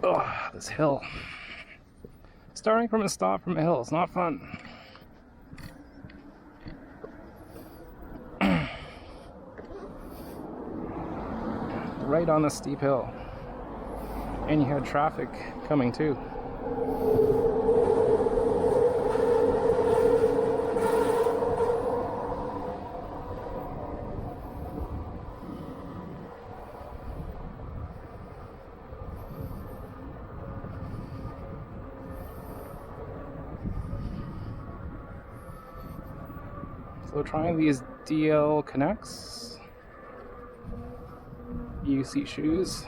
Oh, this hill. Starting from a stop from a hill is not fun. Right on a steep hill. And you had traffic coming too. So trying these DL Connects UC shoes.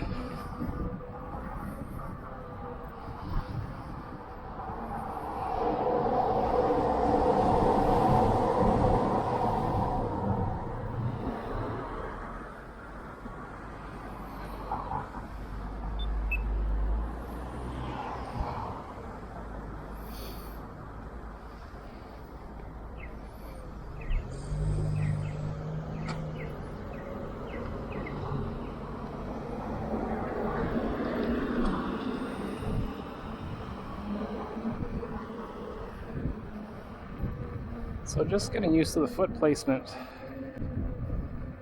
So just getting used to the foot placement,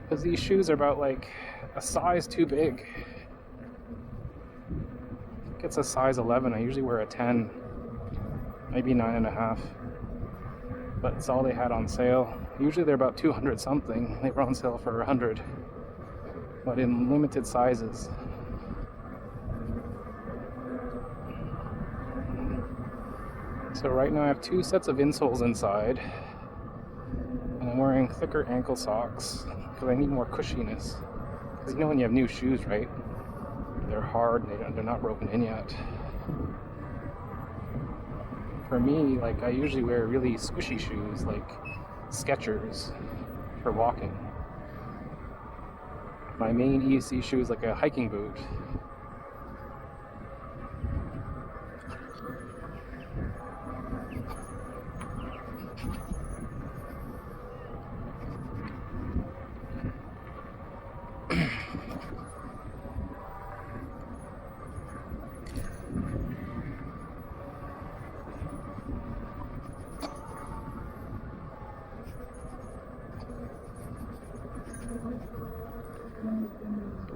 because these shoes are about like a size too big. It's a size 11. I usually wear a 10, maybe 9.5. But it's all they had on sale. Usually they're about 200 something. They were on sale for 100, but in limited sizes. So right now I have 2 sets of insoles inside. And I'm wearing thicker ankle socks because I need more cushiness. Because you know when you have new shoes, right? They're hard and they're not broken in yet. For me, like I usually wear really squishy shoes like Skechers for walking. My main EC shoe is like a hiking boot.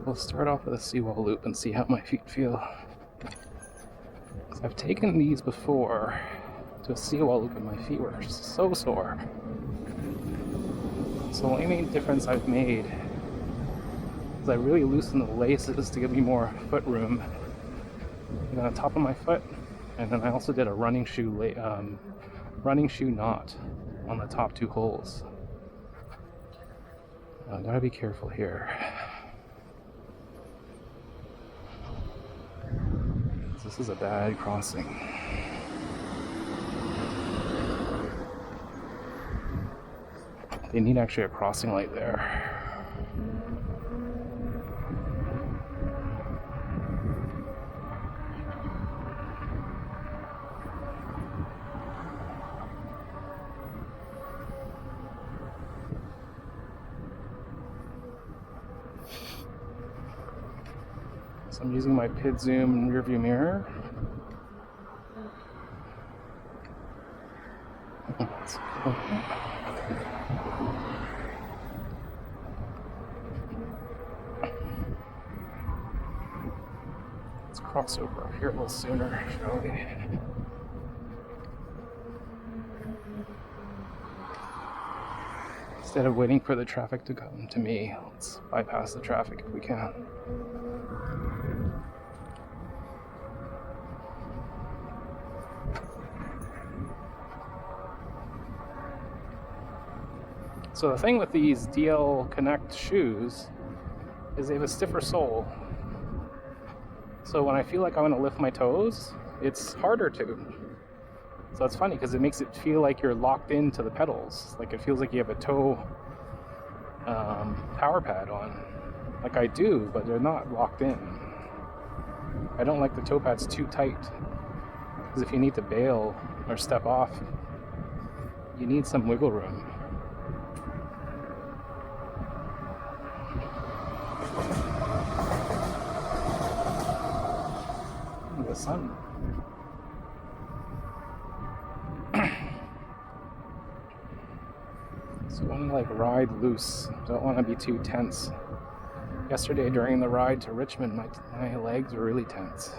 We'll start off with a seawall loop and see how my feet feel. I've taken these before to a seawall loop and my feet were so sore. So the only main difference I've made is I really loosened the laces to give me more foot room on the top of my foot, and then I also did a running shoe knot on the top 2 holes. I gotta be careful here. This is a bad crossing. They need actually a crossing light there. So I'm using my PID zoom rear view mirror. That's cool. Let's cross over up here a little sooner, shall we? Instead of waiting for the traffic to come to me, let's bypass the traffic if we can. So the thing with these DL Connect shoes is they have a stiffer sole. So when I feel like I want to lift my toes, it's harder to. So it's funny because it makes it feel like you're locked into the pedals. Like it feels like you have a toe power pad on. Like I do, but they're not locked in. I don't like the toe pads too tight. Because if you need to bail or step off, you need some wiggle room. The sun. So I want to like ride loose. Don't want to be too tense. Yesterday during the ride to Richmond, my legs were really tense.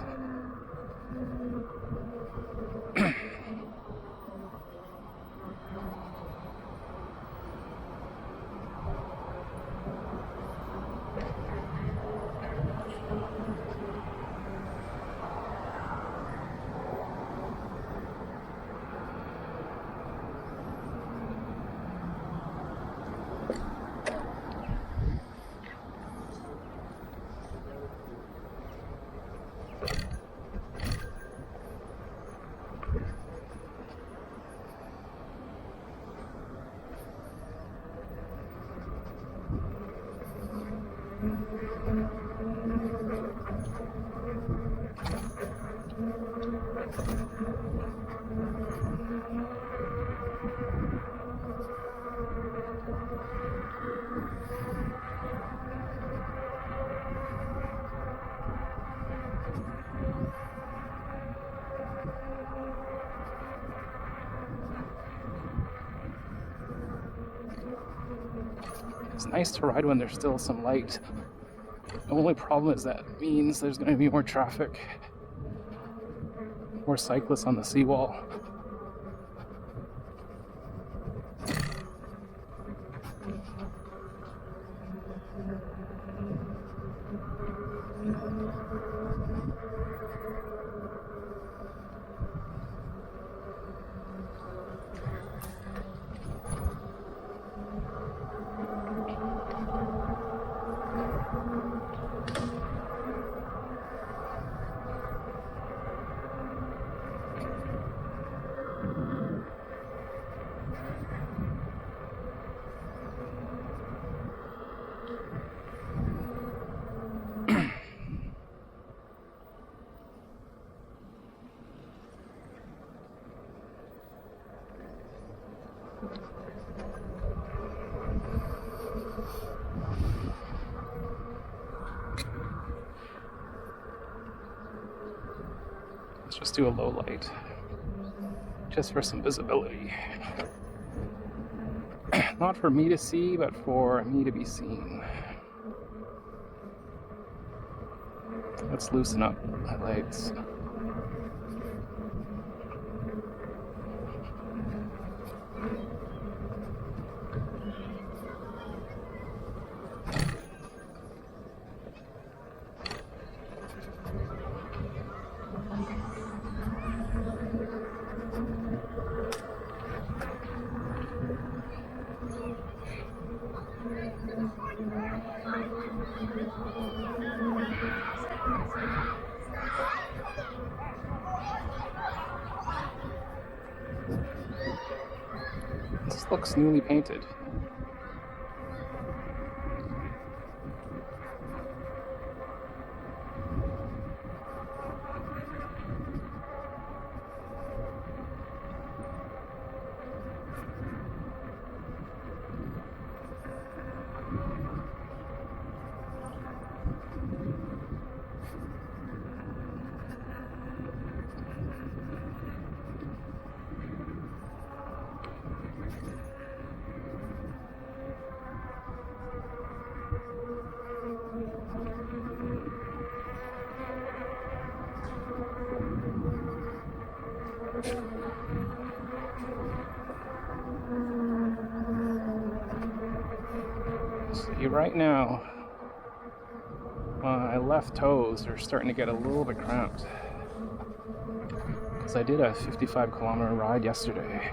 It's nice to ride when there's still some light. The only problem is that means there's going to be more traffic, more cyclists on the seawall. Let's just do a low light, just for some visibility. Not for me to see, but for me to be seen. Let's loosen up my legs. This looks newly painted. See, right now, my left toes are starting to get a little bit cramped. Because I did a 55-kilometer ride yesterday.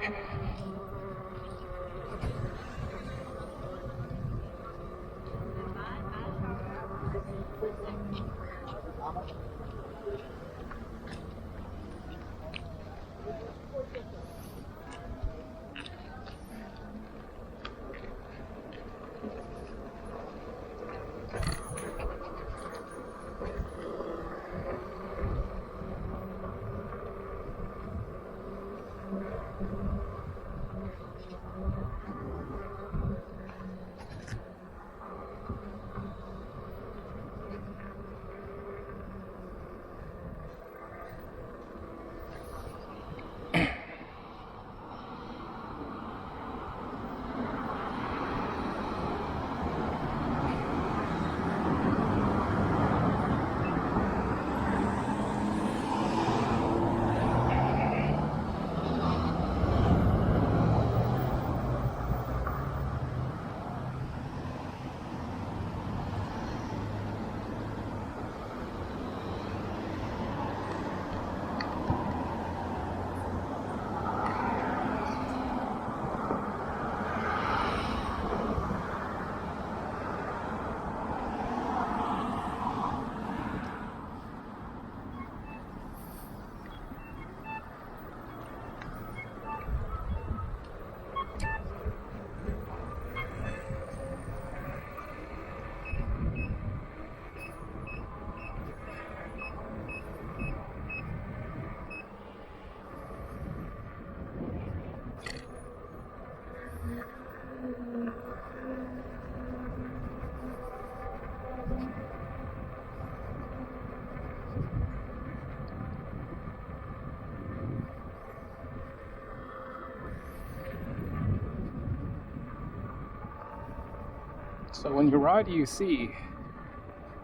So when you ride UC,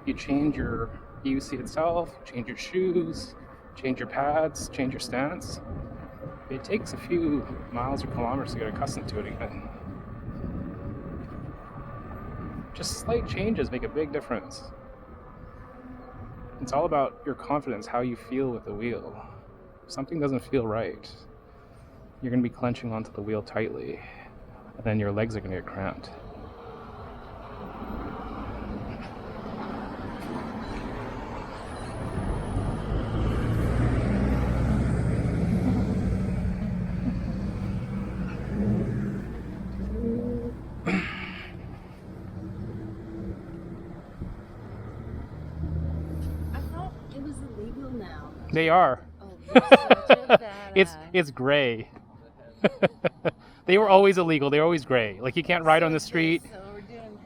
you change your UC itself, change your shoes, change your pads, change your stance. It takes a few miles or kilometers to get accustomed to it again. Just slight changes make a big difference. It's all about your confidence, how you feel with the wheel. If something doesn't feel right, you're going to be clenching onto the wheel tightly, and then your legs are going to get cramped. They are. Oh, you're such a badass. It's gray. They were always illegal. They're always gray. Like you can't ride on the street. So we're doing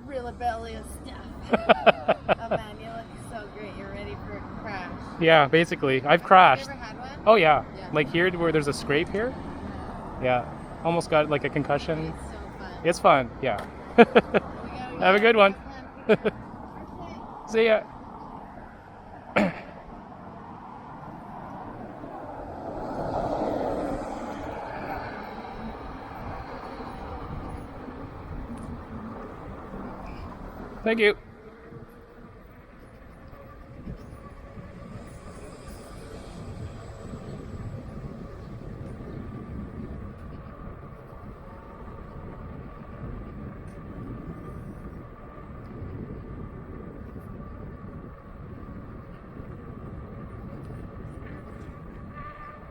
real rebellious stuff. Oh man, you look so great. You're ready for a crash. Yeah, basically. I've crashed. Have you ever had one? Oh yeah. Yeah. Like here where there's a scrape here. Yeah. Almost got like a concussion. It's so fun. It's fun. Yeah. We gotta go. Have a good one. Okay. See ya. Thank you.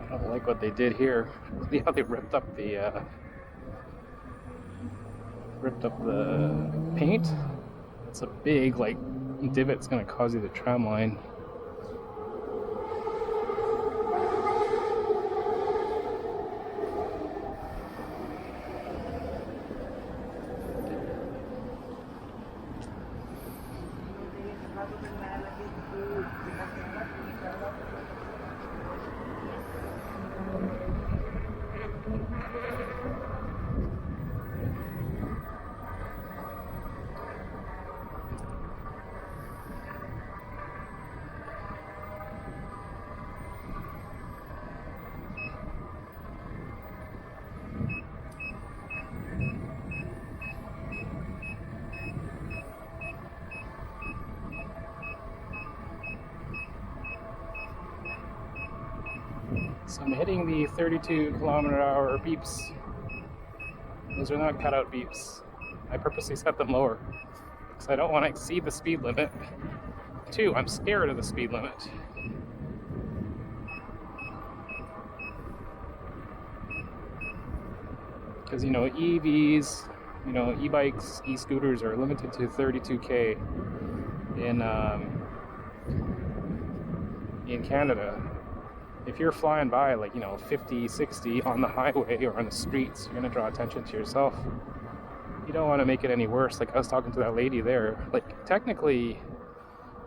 I don't like what they did here. See how they ripped up the paint? It's a big like divot. It's gonna cause you the tram line. So I'm hitting the 32km/h beeps. Those are not cutout beeps. I purposely set them lower because I don't want to exceed the speed limit. 2, I'm scared of the speed limit. Because, EVs, e-bikes, e-scooters are limited to 32k in Canada. If you're flying by 50, 60 on the highway or on the streets, you're going to draw attention to yourself. You don't want to make it any worse. Like I was talking to that lady there. Like technically,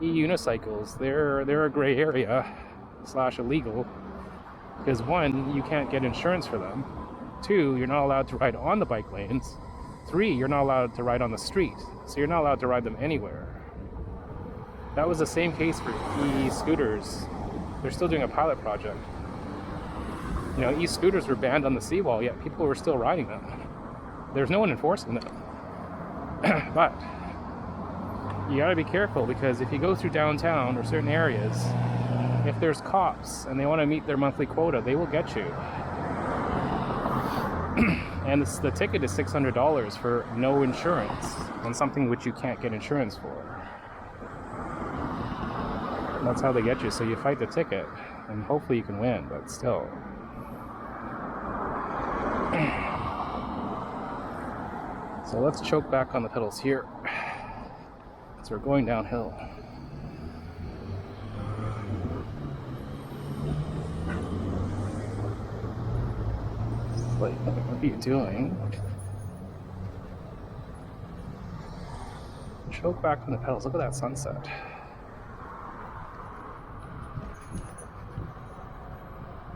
e-unicycles, they're a gray area / illegal. Because 1, you can't get insurance for them. 2, you're not allowed to ride on the bike lanes. 3, you're not allowed to ride on the street. So you're not allowed to ride them anywhere. That was the same case for e-scooters. They're still doing a pilot project. E-scooters were banned on the seawall, yet people were still riding them. There's no one enforcing them. But you gotta be careful, because if you go through downtown or certain areas, if there's cops and they want to meet their monthly quota, they will get you. And the ticket is $600 for no insurance on something which you can't get insurance for. That's how they get you. So you fight the ticket, and hopefully you can win, but still. So let's choke back on the pedals here. So we're going downhill. What are you doing? Choke back on the pedals. Look at that sunset.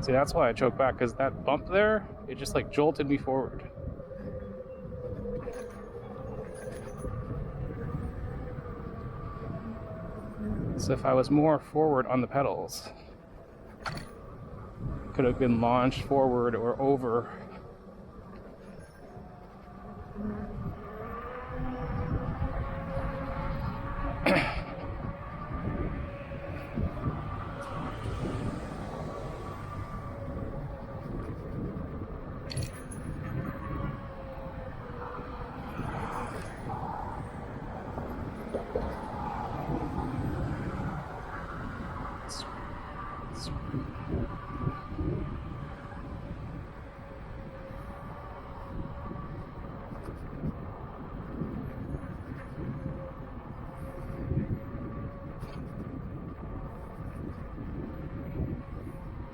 See, that's why I choked back, because that bump there, it just jolted me forward. So if I was more forward on the pedals, could have been launched forward or over.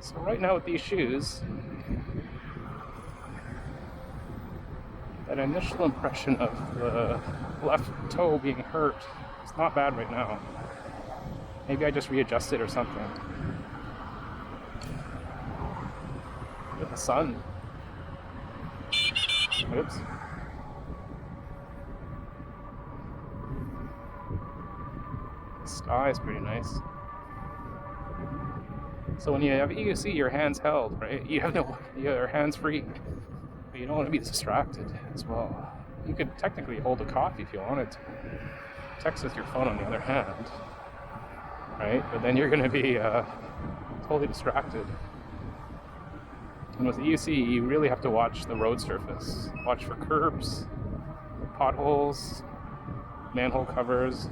So right now with these shoes, that initial impression of the left toe being hurt, it's not bad right now. Maybe I just readjusted or something. Look at the sun. Oops. The sky is pretty nice. So when you see your hands held, right? Your hands free, but you don't want to be distracted as well. You could technically hold a coffee if you wanted to. Text with your phone on the other hand, right? But then you're going to be totally distracted. And with the EUC, you really have to watch the road surface. Watch for curbs, potholes, manhole covers,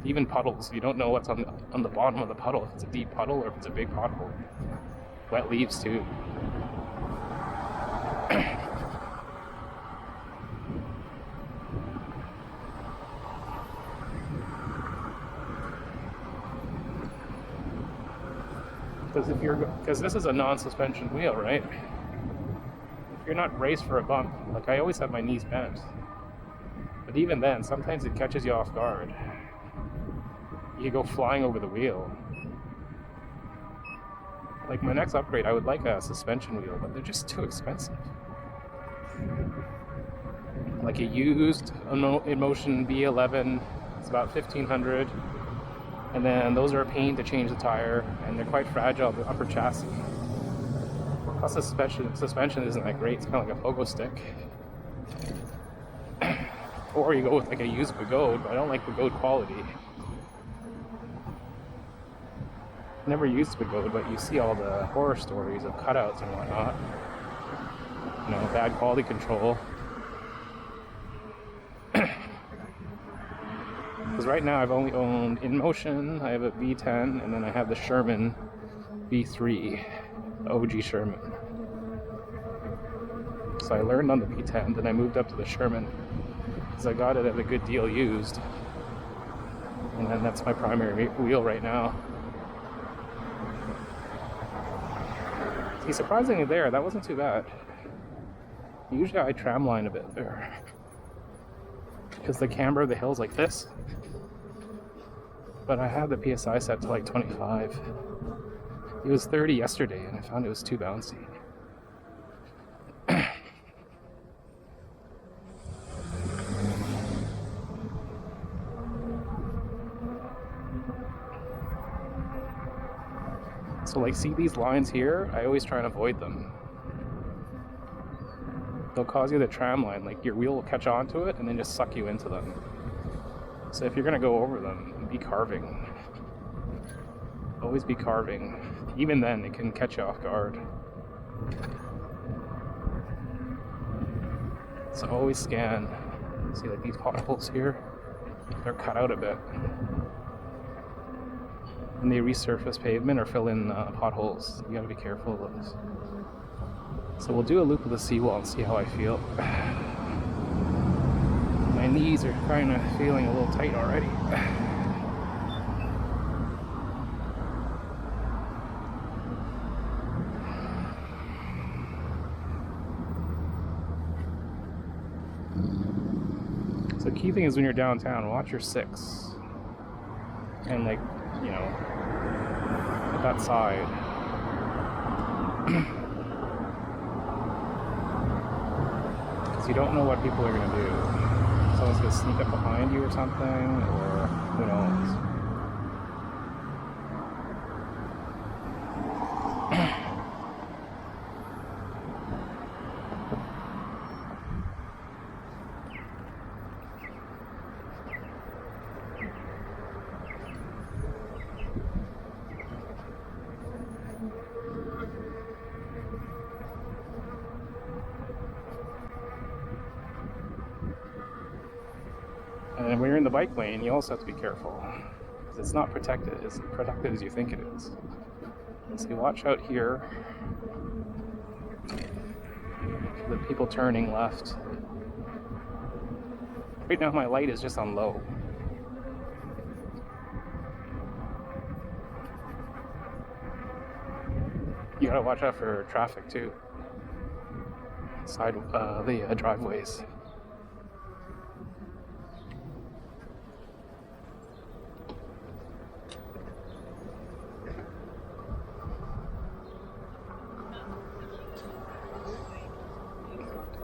even puddles. You don't know what's on the bottom of the puddle, if it's a deep puddle or if it's a big pothole. Wet leaves too. Because this is a non-suspension wheel, right? If you're not braced for a bump, I always have my knees bent. But even then, sometimes it catches you off guard. You go flying over the wheel. My next upgrade, I would like a suspension wheel, but they're just too expensive. A used InMotion B11, it's about $1,500. And then those are a pain to change the tire, and they're quite fragile, the upper chassis. Plus the suspension isn't that great, it's kind of like a pogo stick. Or you go with a used Pagode, but I don't like Pagode quality. Never used Pagode, but you see all the horror stories of cutouts and whatnot. You know, bad quality control. Because right now I've only owned InMotion, I have a V10, and then I have the Sherman V3, the OG Sherman. So I learned on the V10, then I moved up to the Sherman because I got it at a good deal used. And then that's my primary wheel right now. See, surprisingly there, that wasn't too bad. Usually I tramline a bit there. Because the camber of the hill's like this. But I had the PSI set to like 25. It was 30 yesterday and I found it was too bouncy. So like, see these lines here? I always try and avoid them. They'll cause you to tramline, like your wheel will catch onto it and then just suck you into them. So if you're gonna go over them, be carving. Always be carving. Even then, it can catch you off guard. So always scan. See, like these potholes here? They're cut out a bit. And they resurface pavement or fill in potholes. You gotta be careful of those. So we'll do a loop of the seawall and see how I feel. My knees are kind of feeling a little tight already. So the key thing is when you're downtown, watch your six. And like, you know, at that side. Because you don't know what people are going to do. Someone's going to sneak up behind you or something, or who knows. And when you're in the bike lane, you also have to be careful. Because it's not protected as protected as you think it is. So you watch out here for the people turning left. Right now my light is just on low. You gotta watch out for traffic too. Side the driveways.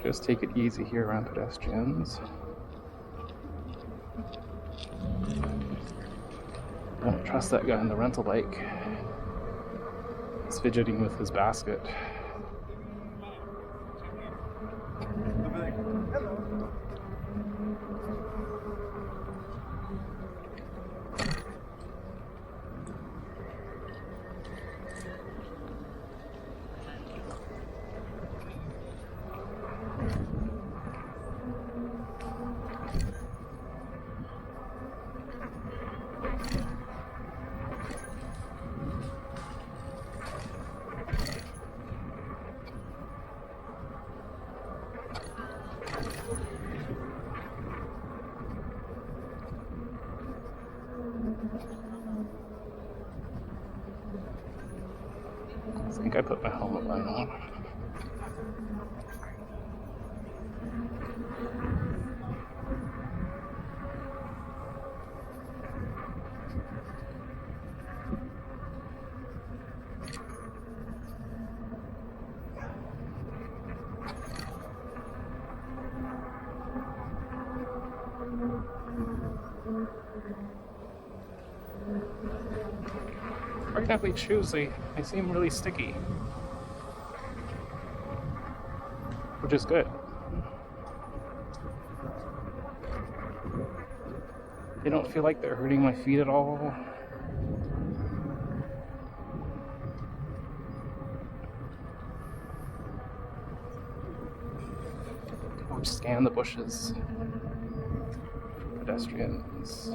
Just take it easy here around pedestrians. I don't trust that guy on the rental bike. He's fidgeting with his basket. I think I put my helmet light on. Right athlete shoes, they seem really sticky, which is good. They don't feel like they're hurting my feet at all. scan the bushes. Pedestrians.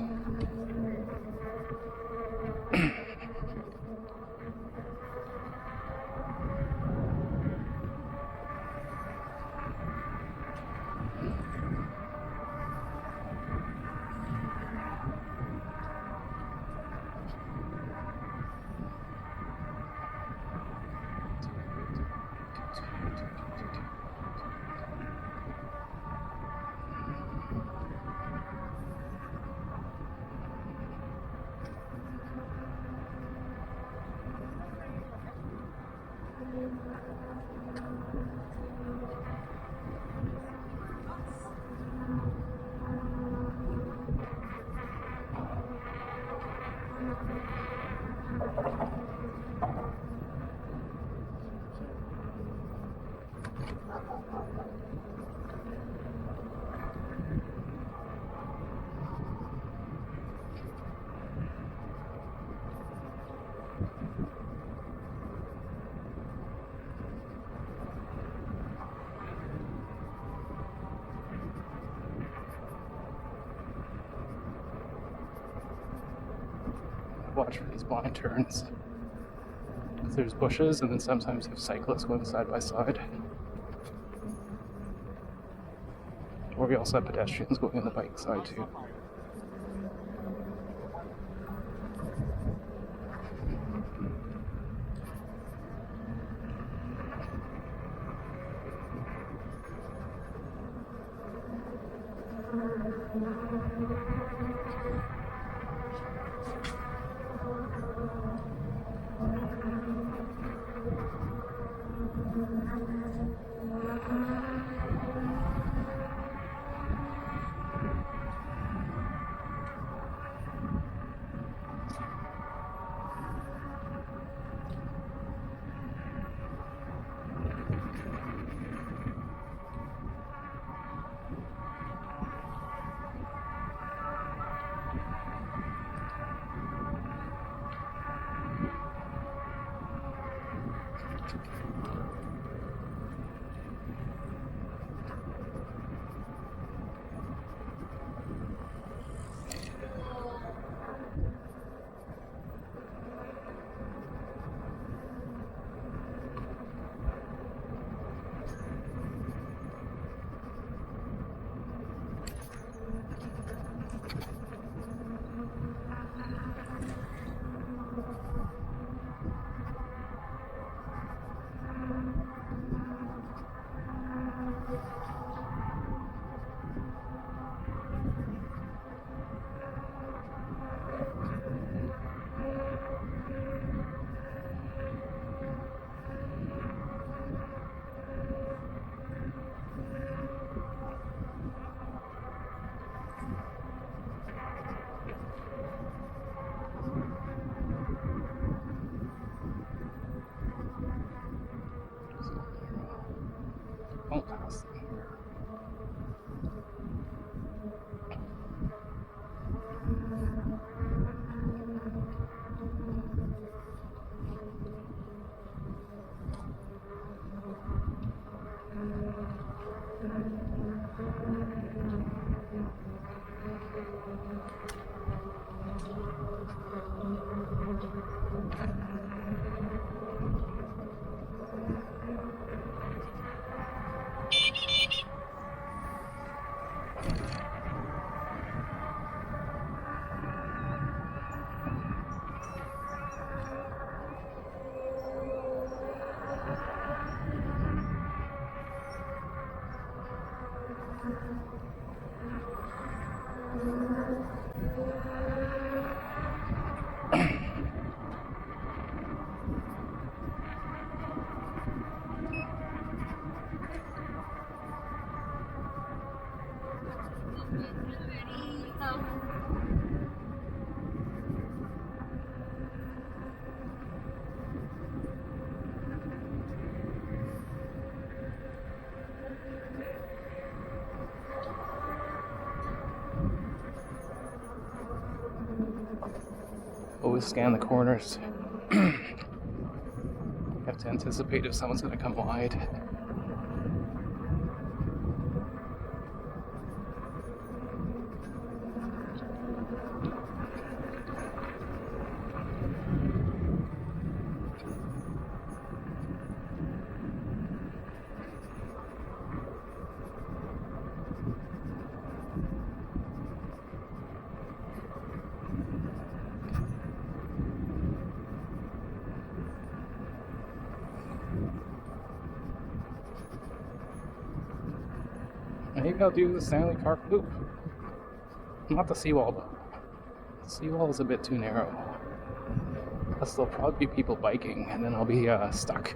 Watch for these blind turns. There's bushes, and then sometimes you have cyclists going side by side. Or we also have pedestrians going on the bike side too. Don't pass them here. Always scan the corners. You have to anticipate if someone's going to come wide. Maybe I'll do the Stanley Park loop. Not the seawall, though. The seawall is a bit too narrow. Plus, there'll probably be people biking, and then I'll be stuck.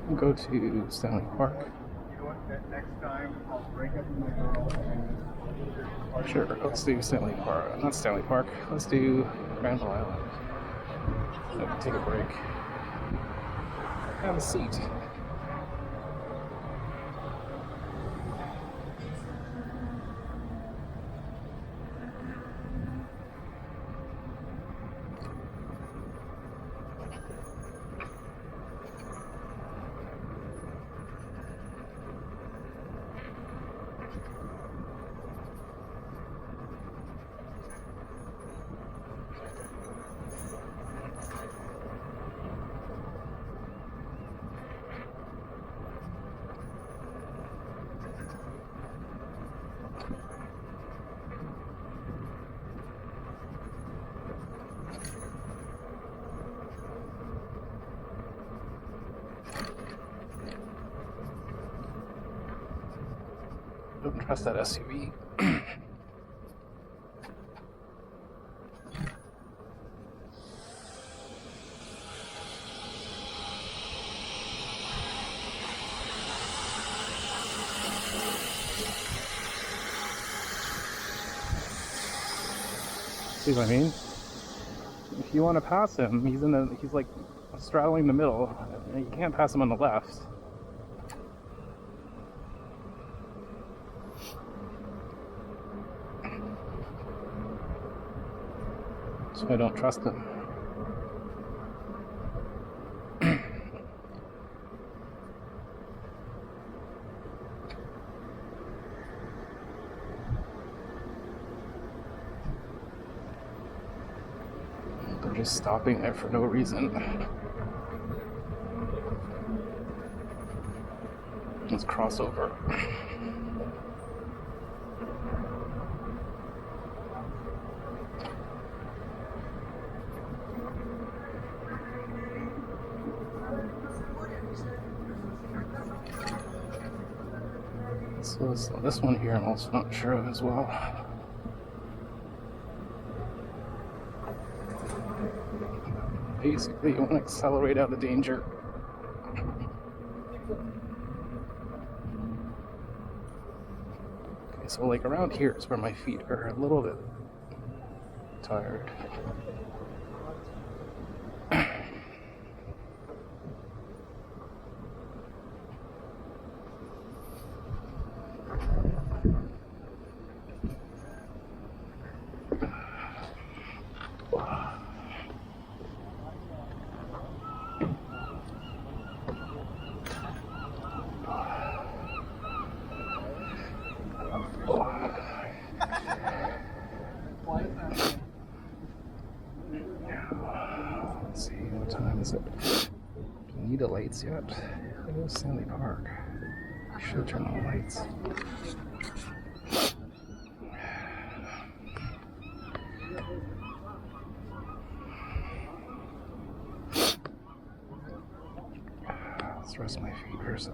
We'll go to Stanley Park. You know what? Next time I'll break up with my girl and Sure, let's do Stanley Park. Not Stanley Park. Let's do Granville Island. Take a break. Have a seat. Don't trust that SUV. See what I mean? If you want to pass him, he's like straddling the middle. You can't pass him on the left. So I don't trust him. They're just stopping there for no reason. Let's cross over. So this one here I'm also not sure of as well. Basically, you want to accelerate out of danger. Okay, so like around here is where my feet are a little bit tired. Let's see, what time is it? Do we need the lights yet? It is Stanley Park. I should turn on the lights. Let's rest my feet for a sec.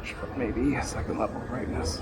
much, but maybe a second level of brightness.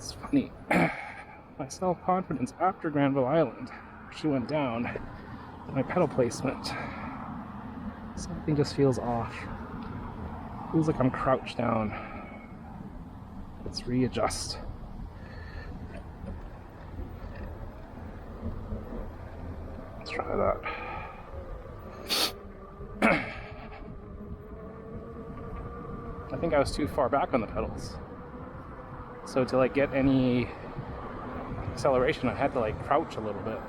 It's funny. My self-confidence after Granville Island, she went down. My pedal placement, something just feels off. Feels like I'm crouched down. Let's readjust. Let's try that. I think I was too far back on the pedals. So to like get any acceleration, I had to like crouch a little bit.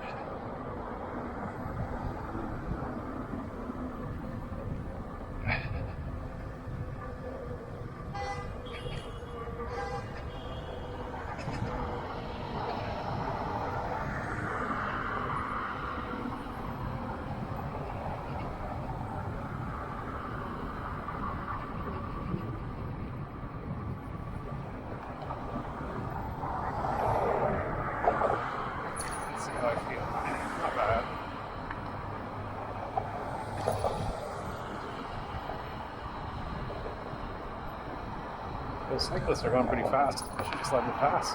Those cyclists are going pretty fast. I should just let them pass.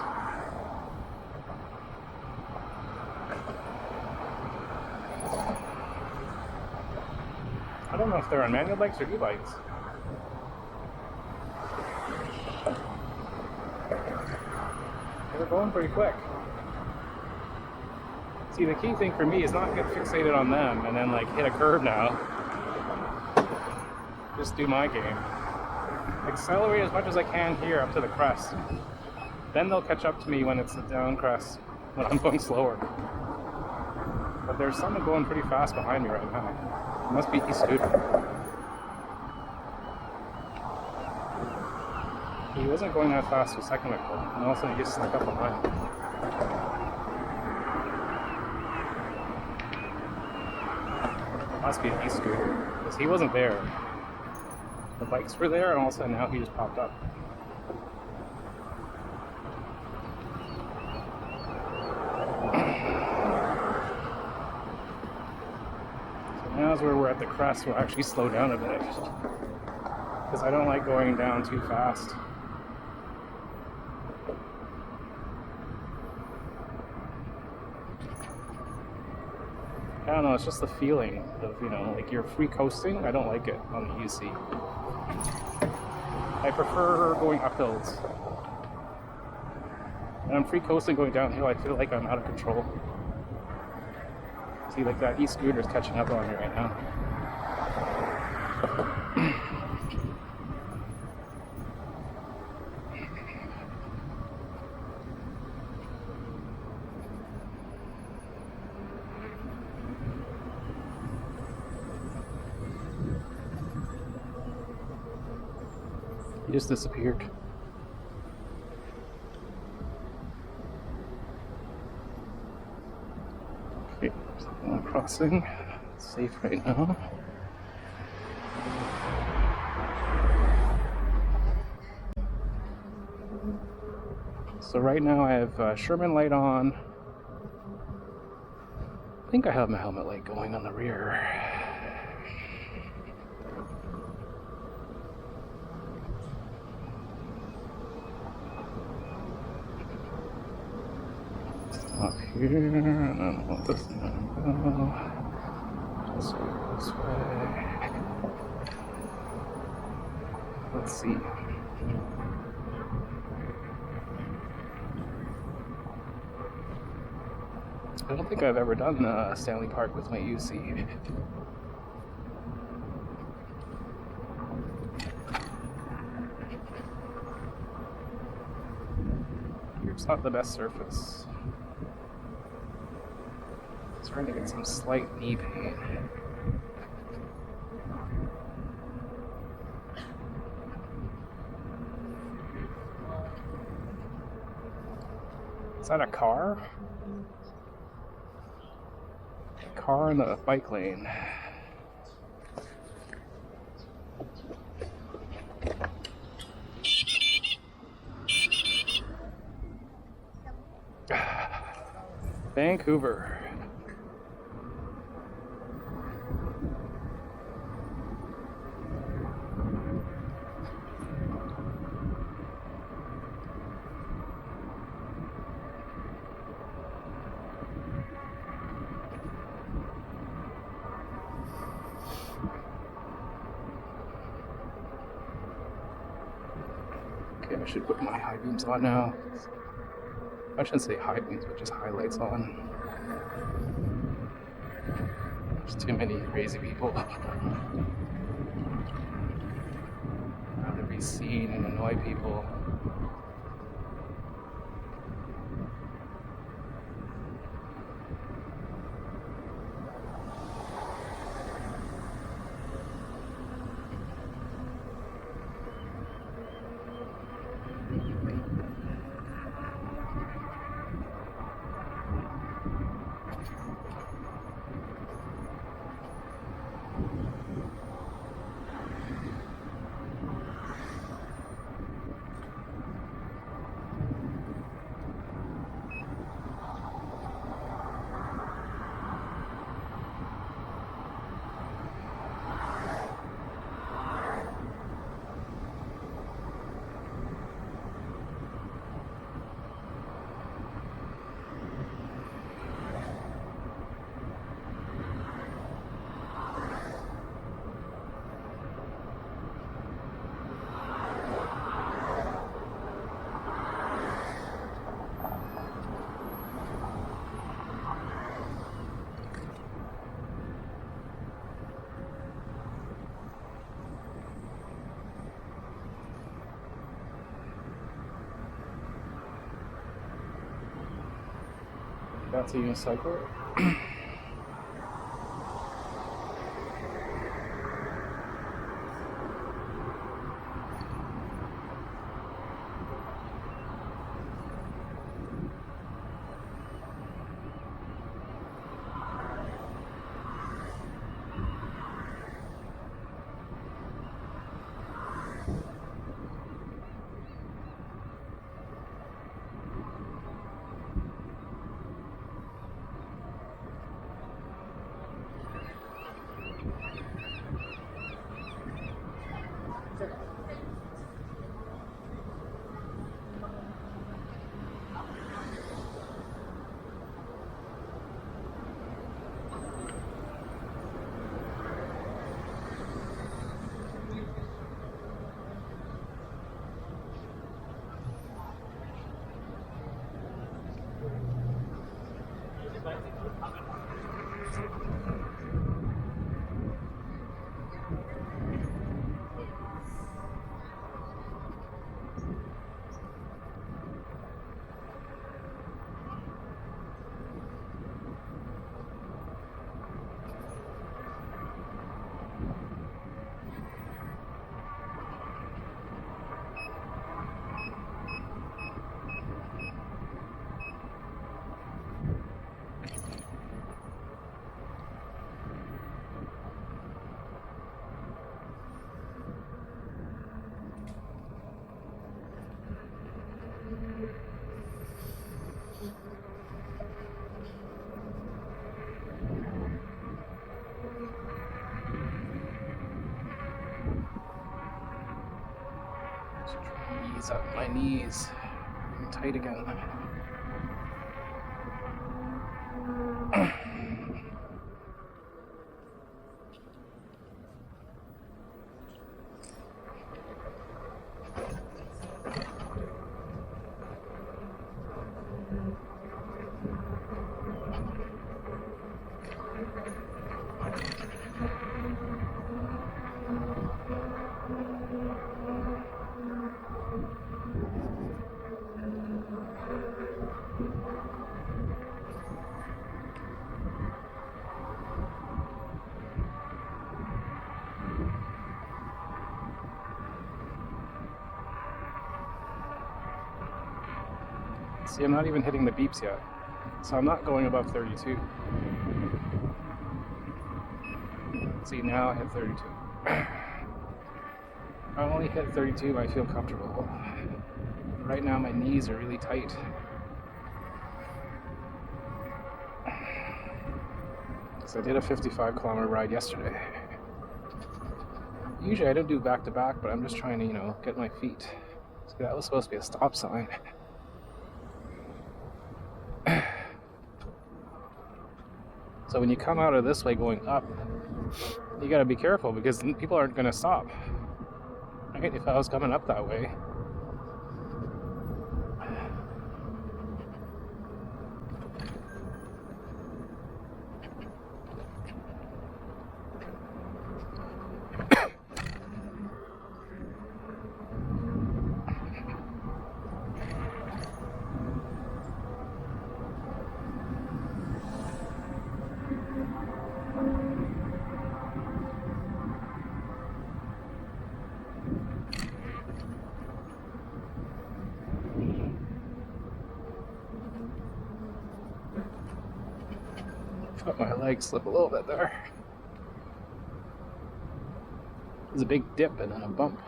I don't know if they're on manual bikes or e-bikes. They're going pretty quick. See, the key thing for me is not get fixated on them and then like hit a curve now. Just do my game. Accelerate as much as I can here up to the crest. Then they'll catch up to me when it's a down crest, when I'm going slower. But there's someone going pretty fast behind me right now. It must be e-scooter. He wasn't going that fast a second ago, and all of a sudden he just snuck up behind. Must be an e-scooter, because he wasn't there. The bikes were there, and all of a sudden now he just popped up. So now's where we're at the crest. We'll actually slow down a bit, because I don't like going down too fast. I don't know, it's just the feeling of, you know, like you're free coasting. I don't like it on the UC. I prefer going up hills. When I'm free coasting going downhill, I feel like I'm out of control. See, like that e-scooter's catching up on me right now. He just disappeared. Okay, I'm crossing. It's safe right now. So right now I have Sherman light on. I think I have my helmet light going on the rear. Up here, and then I want this one to go. Just go this way. Let's see. I don't think I've ever done Stanley Park with my UC. It's not the best surface. Starting to get some slight knee pain. Is that a car? Car in the bike lane. Vancouver. Okay, I should put my high beams on now. I shouldn't say high beams, but just highlights on. There's too many crazy people. Trying to be seen and annoy people. That's a unicycle. ease up my knees. I'm tight again. See, I'm not even hitting the beeps yet, so I'm not going above 32. See, now I hit 32. I only hit 32 when I feel comfortable. Right now my knees are really tight. So I did a 55-kilometer ride yesterday. Usually I don't do back-to-back, but I'm just trying to, get my feet. See, that was supposed to be a stop sign. So when you come out of this way going up, you gotta be careful because people aren't gonna stop. Right? If I was coming up that way. Felt my leg slip a little bit there. There's a big dip and then a bump.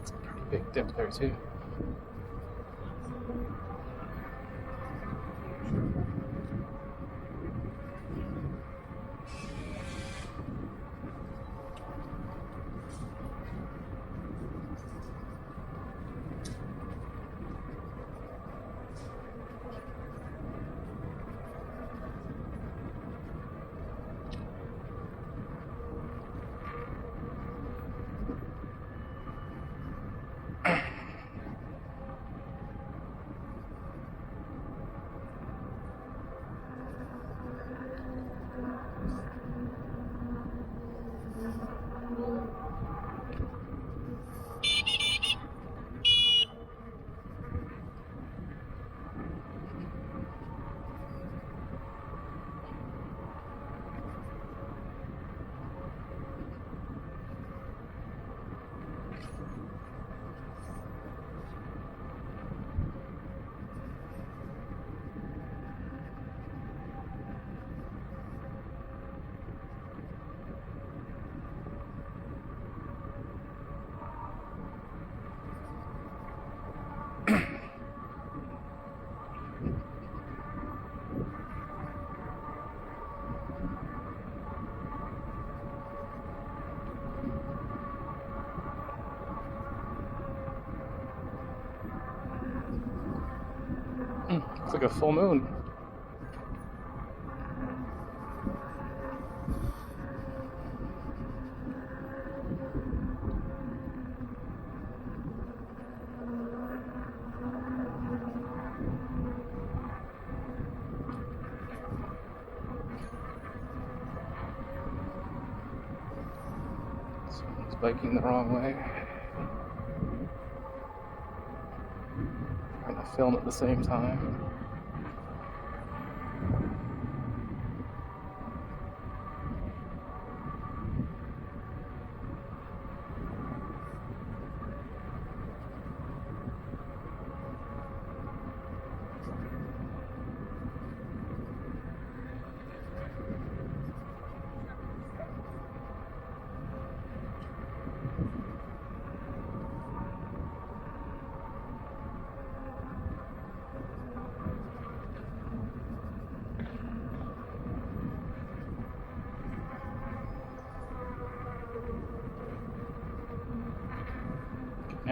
It's a pretty big dip there too. It's like a full moon. Someone's biking the wrong way. Trying to film at the same time.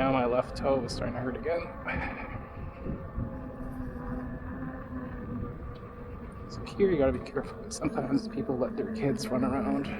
Now my left toe is starting to hurt again. So here you gotta be careful. Sometimes people let their kids run around.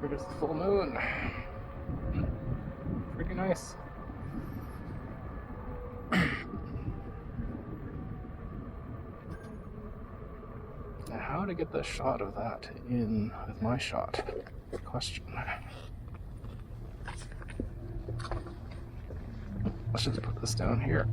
Here's the full moon. Pretty nice. Now, how to get the shot of that in with my shot? Question. Let's just put this down here.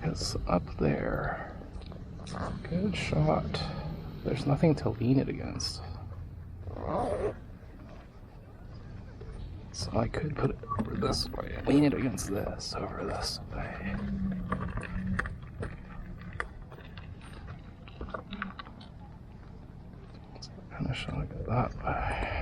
Because up there, good shot. There's nothing to lean it against. So I could put it over this way, lean it against this, over this way. So kind of shot it that way.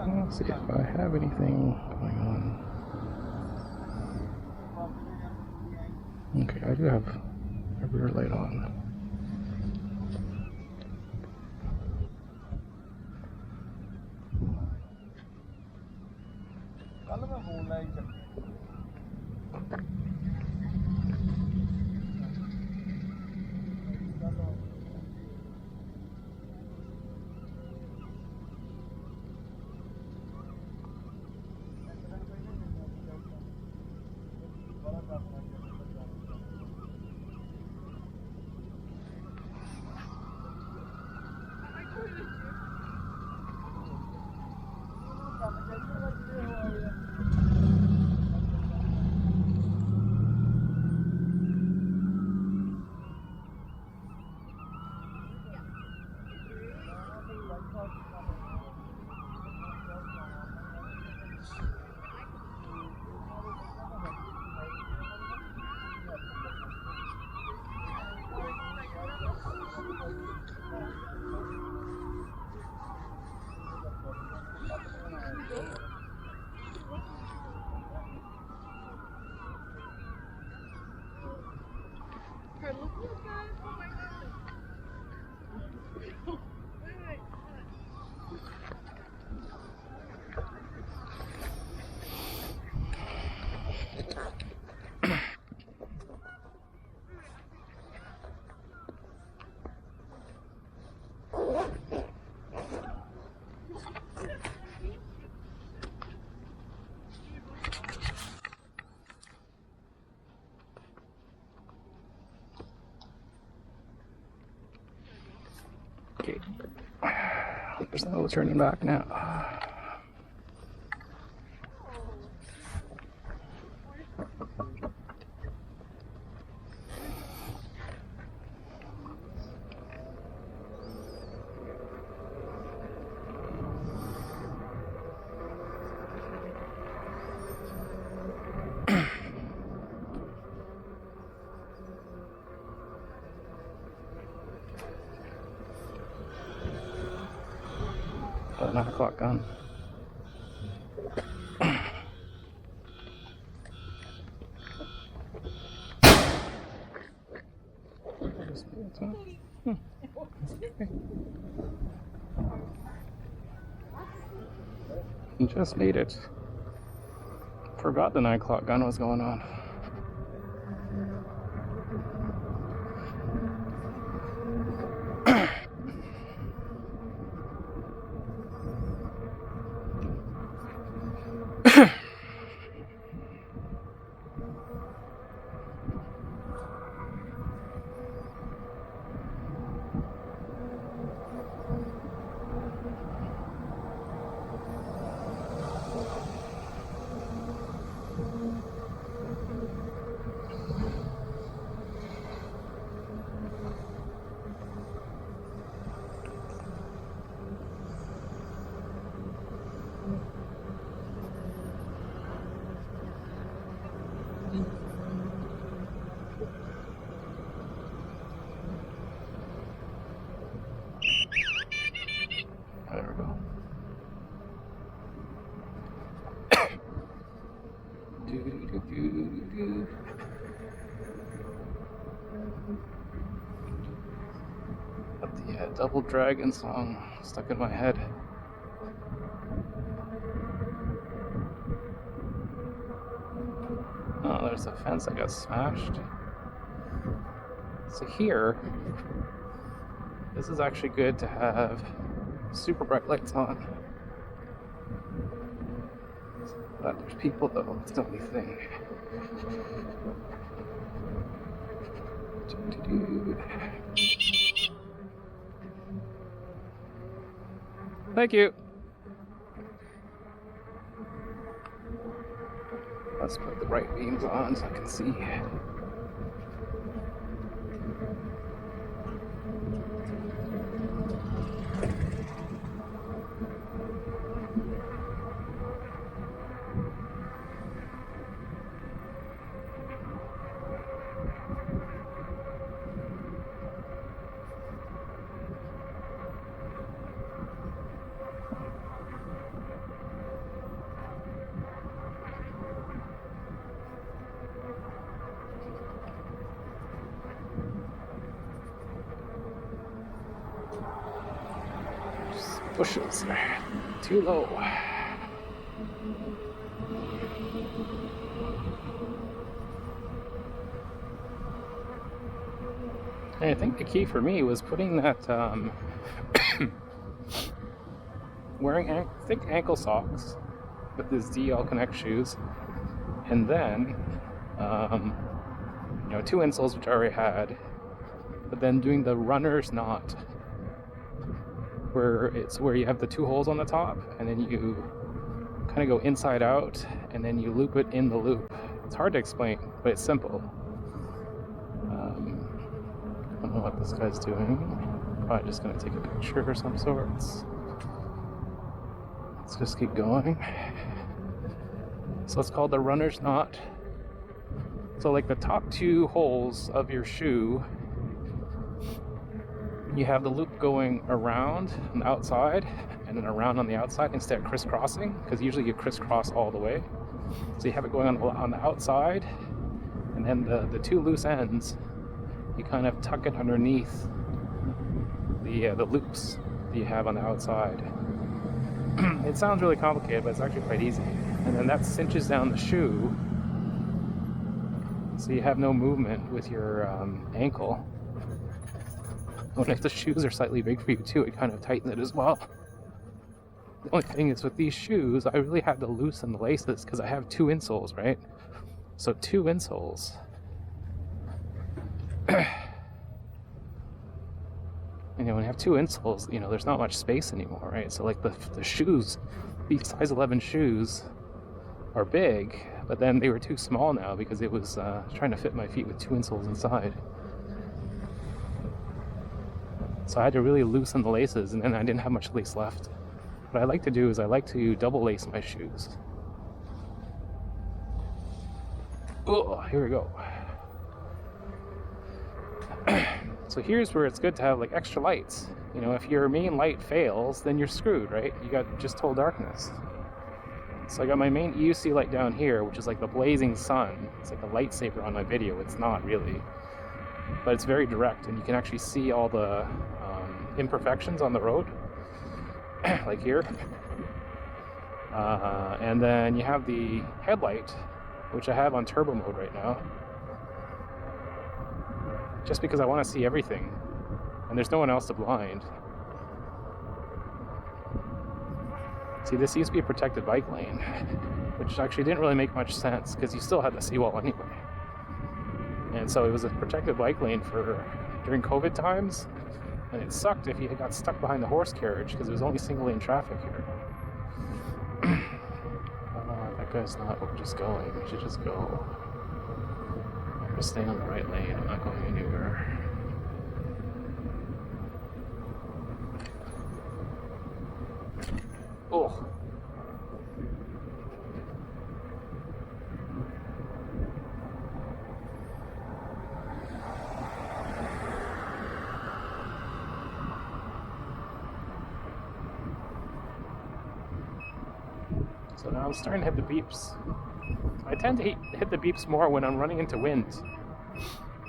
Let's see if I have anything going on. Okay, I do have a rear light on. Okay, there's no turning back now. Oh, 9 o'clock gun. Just made it. Forgot the 9 o'clock gun was going on. There we go. Got the Double Dragon song stuck in my head. Oh, there's a fence that got smashed. So here, this is actually good to have super bright lights on. But there's people though, it's the only thing. Thank you. Let's put the bright beams on so I can see. Bushes there, too low. And I think the key for me was putting that, wearing thick ankle socks with this DL Connect shoes, and then, 2 insoles which I already had, but then doing the runner's knot, where you have the 2 holes on the top, and then you kind of go inside out, and then you loop it in the loop. It's hard to explain, but it's simple. I don't know what this guy's doing. Probably just gonna take a picture of some sorts. Let's just keep going. So it's called the runner's knot. So like the top 2 holes of your shoe, you have the loop going around on the outside and then around on the outside instead of crisscrossing, because usually you crisscross all the way. So you have it going on the outside, and then the 2 loose ends, you kind of tuck it underneath the loops that you have on the outside. It sounds really complicated, but it's actually quite easy. And then that cinches down the shoe, so you have no movement with your ankle. And if the shoes are slightly big for you too, it kind of tightens it as well. The only thing is with these shoes, I really had to loosen the laces because I have 2 insoles, right? So 2 insoles. When you have 2 insoles, there's not much space anymore, right? So like the shoes, these size 11 shoes are big, but then they were too small now because it was trying to fit my feet with 2 insoles inside. So I had to really loosen the laces, and then I didn't have much lace left. What I like to do is I like to double lace my shoes. Oh, here we go. So here's where it's good to have like extra lights. If your main light fails, then you're screwed, right? You got just total darkness. So I got my main EUC light down here, which is like the blazing sun. It's like a lightsaber on my video. It's not really, but it's very direct, and you can actually see all the imperfections on the road, like here. And then you have the headlight, which I have on turbo mode right now, just because I want to see everything, and there's no one else to blind. See, this used to be a protected bike lane, which actually didn't really make much sense because you still had the seawall anyway. And so it was a protected bike lane during COVID times, and it sucked if you got stuck behind the horse carriage because it was only single lane traffic here. That guy's not just going. We should just go. I'm just staying on the right lane. I'm not going anywhere. Oh. So now I'm starting to hit the beeps. I tend to hit the beeps more when I'm running into wind.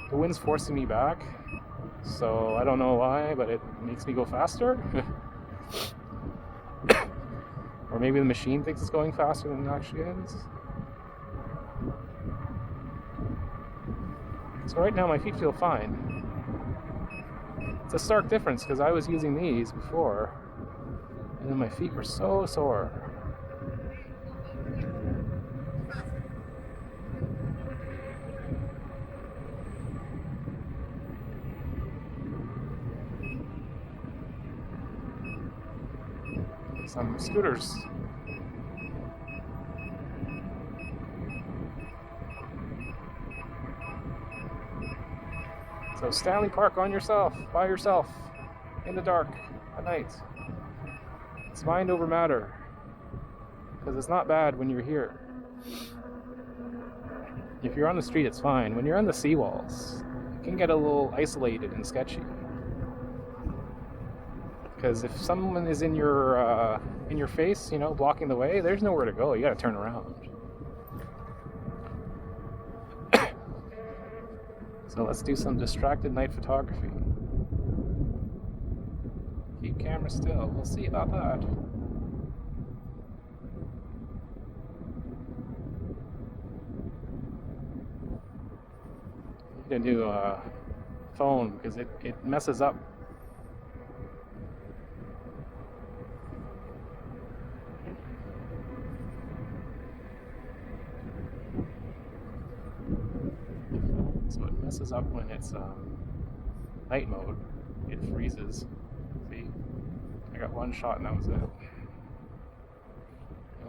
The wind's forcing me back, so I don't know why, but it makes me go faster. Or maybe the machine thinks it's going faster than it actually is. So right now my feet feel fine. It's a stark difference because I was using these before, and then my feet were so sore. Some scooters. So Stanley Park by yourself, in the dark, at night. It's mind over matter, because it's not bad when you're here. If you're on the street, it's fine. When you're on the seawalls, it can get a little isolated and sketchy. Because if someone is in your face, blocking the way, there's nowhere to go. You gotta turn around. So let's do some distracted night photography. Keep camera still. We'll see about that. I'm gonna do a phone because it messes up. So it messes up when it's night mode. It freezes. See? I got one shot and that was it.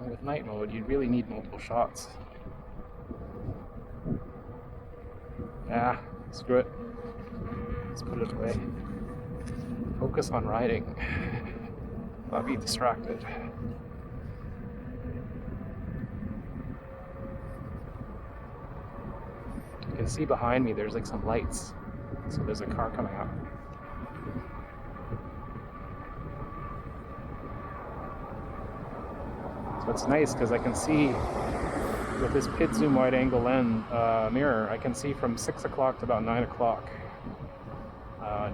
With night mode, you really need multiple shots. Screw it. Let's put it away. Focus on riding. Not be distracted. You can see behind me there's like some lights. So there's a car coming up. So it's nice because I can see with this PID zoom wide angle lens mirror, I can see from 6 o'clock to about 9 o'clock.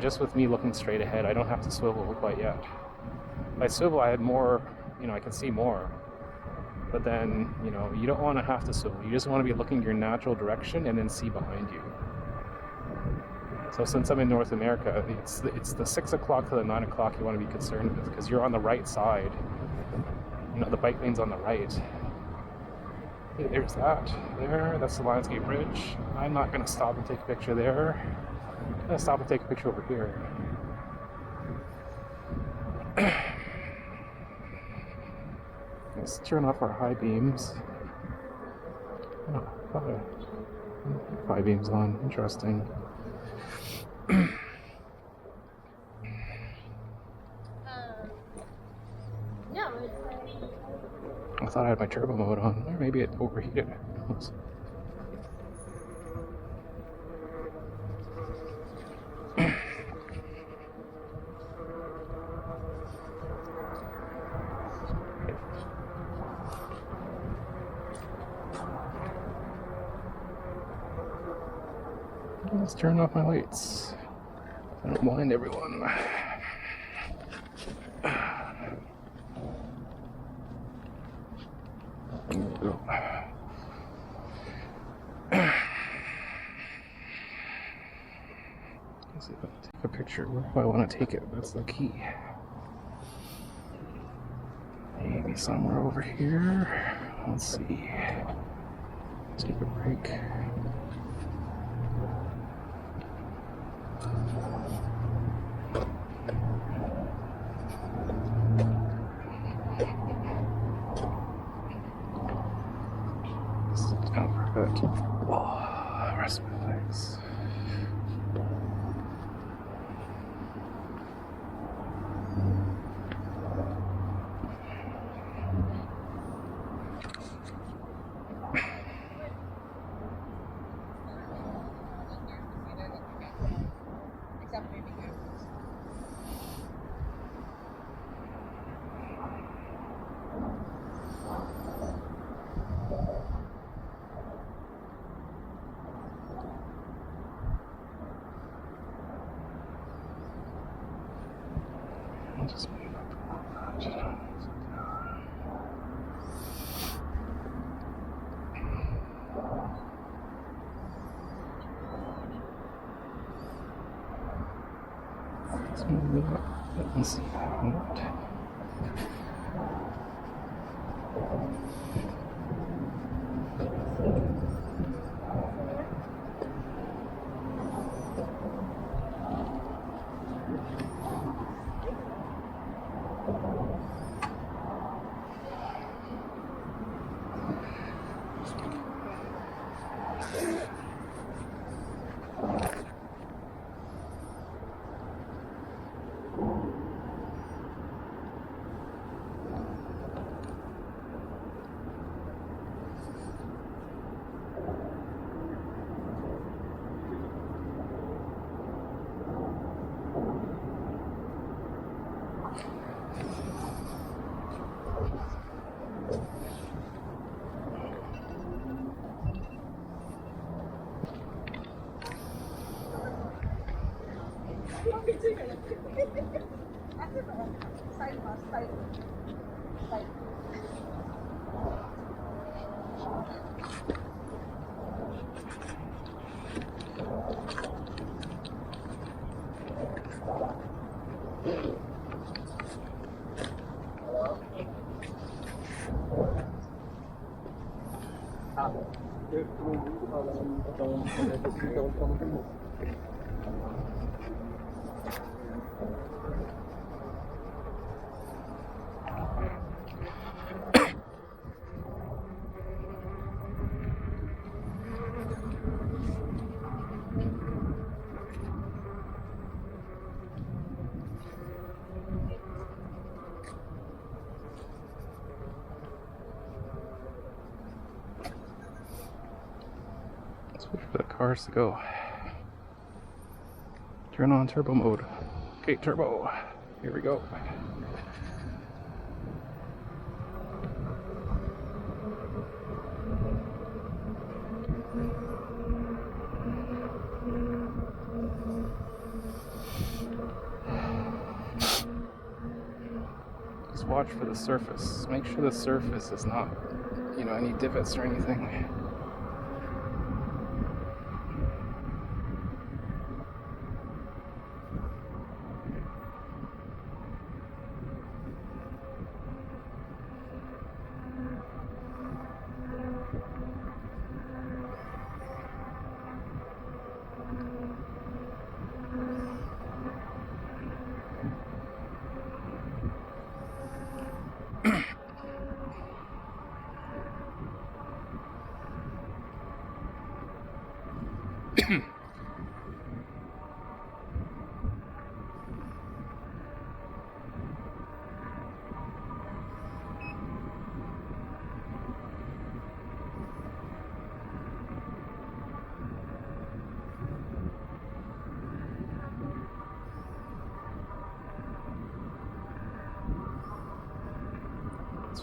Just with me looking straight ahead, I don't have to swivel quite yet. If I swivel, I have more, I can see more. But then, you don't want to have to swivel. You just want to be looking your natural direction and then see behind you. So since I'm in North America, it's the 6 o'clock to the 9 o'clock you want to be concerned with, because you're on the right side. You know, the bike lane's on the right. Hey, there's that. There, that's the Lionsgate Bridge. I'm not going to stop and take a picture there. I'm going to stop and take a picture over here. Let's turn off our high beams. Oh, high beams on. Interesting. No, I thought I had my turbo mode on, or maybe it overheated. Let's turn off my lights. I don't blind everyone. There we go. Let's see if I can take a picture. Where do I want to take it? That's the key. Maybe somewhere over here. Let's see. Let's take a break. Oh, rest my legs. I'll just move up a little bit. Let's move it up. Let's see what. Let's wait for the cars to go. Turn on turbo mode. Okay, turbo. Here we go. Just watch for the surface. Make sure the surface is not, any divots or anything.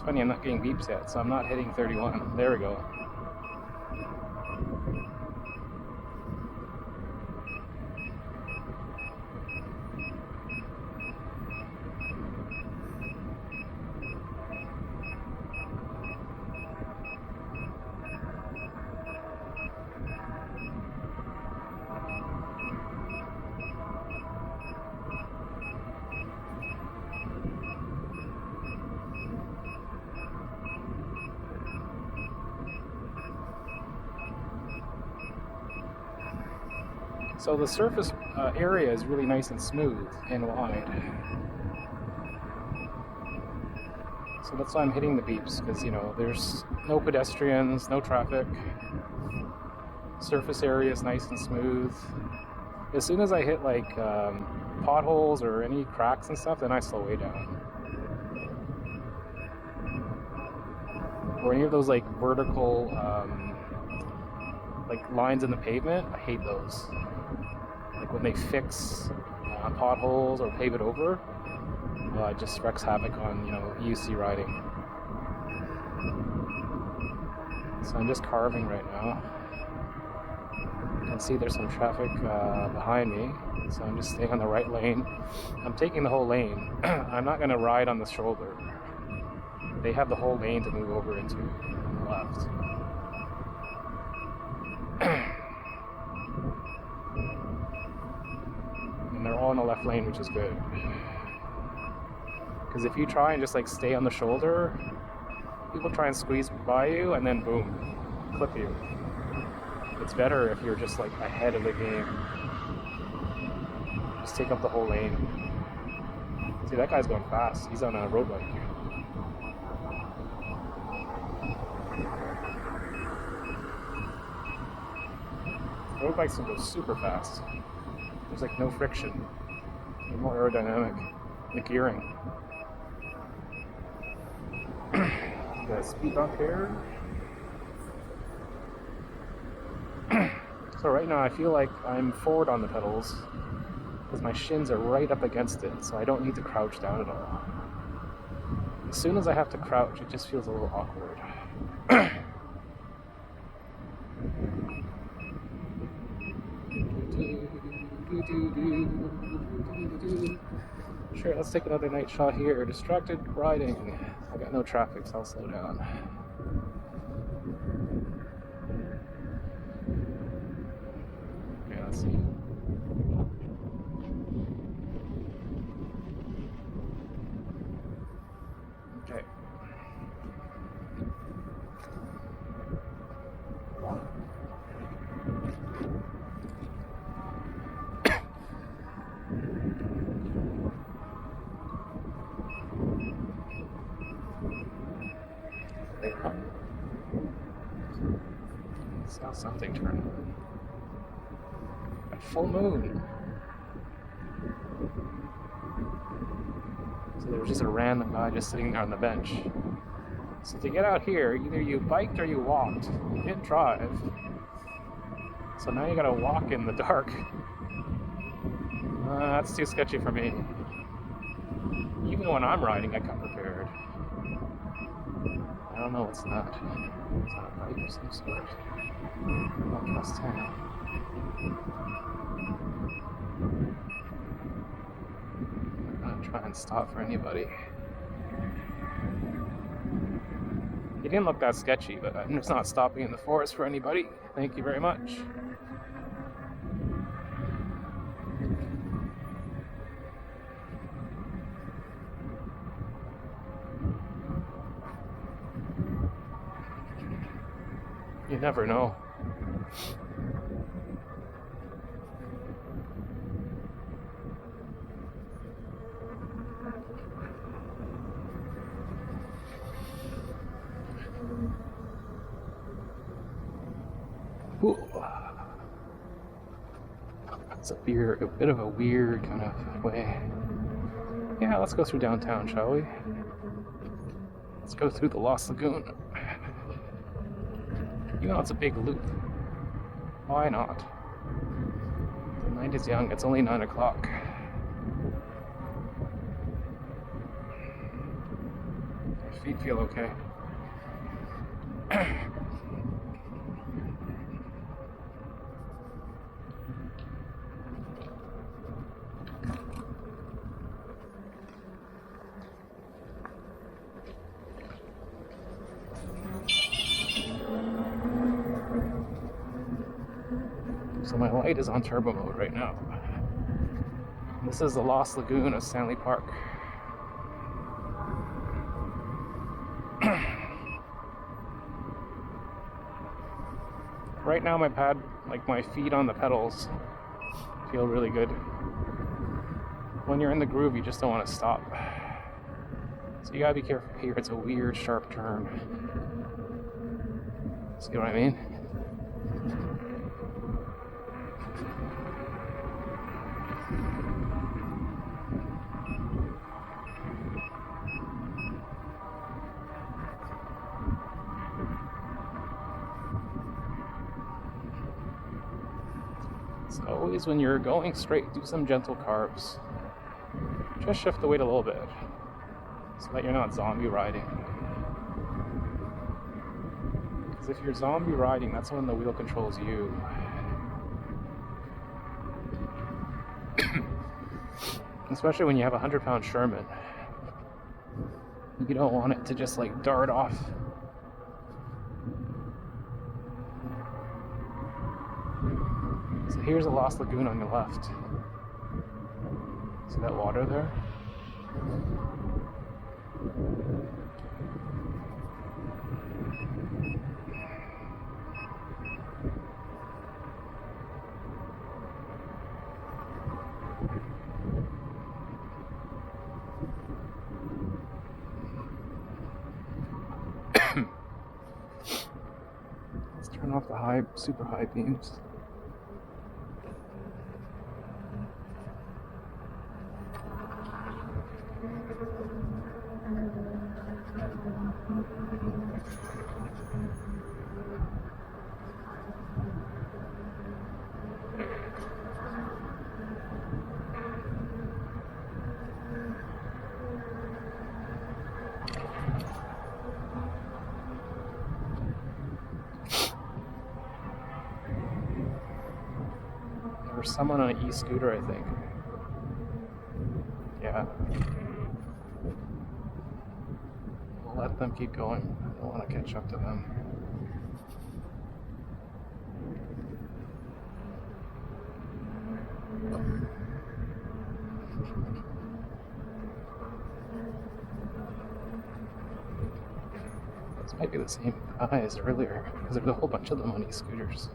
funny, I'm not getting beeps yet, so I'm not hitting 31. There we go. So the surface area is really nice and smooth and wide. So that's why I'm hitting the beeps, because, you know, there's no pedestrians, no traffic. Surface area is nice and smooth. As soon as I hit like potholes or any cracks and stuff, then I slow way down. Or any of those like vertical like lines in the pavement, I hate those. Like when they fix potholes or pave it over, it just wreaks havoc on, you know, UC riding. So I'm just carving right now. You can see there's some traffic behind me, so I'm just staying on the right lane. I'm taking the whole lane. I'm not going to ride on the shoulder. They have the whole lane to move over into on the left. And they're all in the left lane, which is good. Because if you try and just like stay on the shoulder, people try and squeeze by you and then boom, clip you. It's better if you're just like ahead of the game. Just take up the whole lane. See, that guy's going fast. He's on a road bike. Road bikes can go super fast. There's like no friction. They're more aerodynamic. The gearing. Got a speed bump here. So right now I feel like I'm forward on the pedals because my shins are right up against it, so I don't need to crouch down at all. As soon as I have to crouch, it just feels a little awkward. Sure, let's take another night shot here. Distracted riding. I got no traffic, so I'll slow down. Okay, let's see. Okay. Saw something turn on. A full moon. So there was just a random guy just sitting there on the bench. So to get out here, either you biked or you walked. You didn't drive. So now you gotta walk in the dark. That's too sketchy for me. Even when I'm riding, I come prepared. I don't know what's that. Is that a bike of some sort? Plus 10. I'm gonna try and stop for anybody. He didn't look that sketchy, but I'm just not stopping in the forest for anybody. Thank you very much. You never know. Ooh. It's a bit of a weird kind of way. Yeah, let's go through downtown, shall we? Let's go through the Lost Lagoon. You know, it's a big loop. Why not? The night is young. It's only 9 o'clock. I feet feel okay. So my light is on turbo mode right now. This is the Lost Lagoon of Stanley Park. Right now my pad, like my feet on the pedals, feel really good. When you're in the groove, you just don't want to stop. So you gotta be careful here. It's a weird, sharp turn. See what I mean? So always when you're going straight, do some gentle carves. Just shift the weight a little bit so that you're not zombie riding. Because if you're zombie riding, that's when the wheel controls you. Especially when you have a 100-pound Sherman. You don't want it to just like dart off. So here's a Lost Lagoon on your left. See that water there? Let's turn off the super high beams. There was someone on an e-scooter, I think. Yeah. We'll let them keep going. I don't want to catch up to them. This might be the same guy as earlier, because there's a whole bunch of them on e-scooters.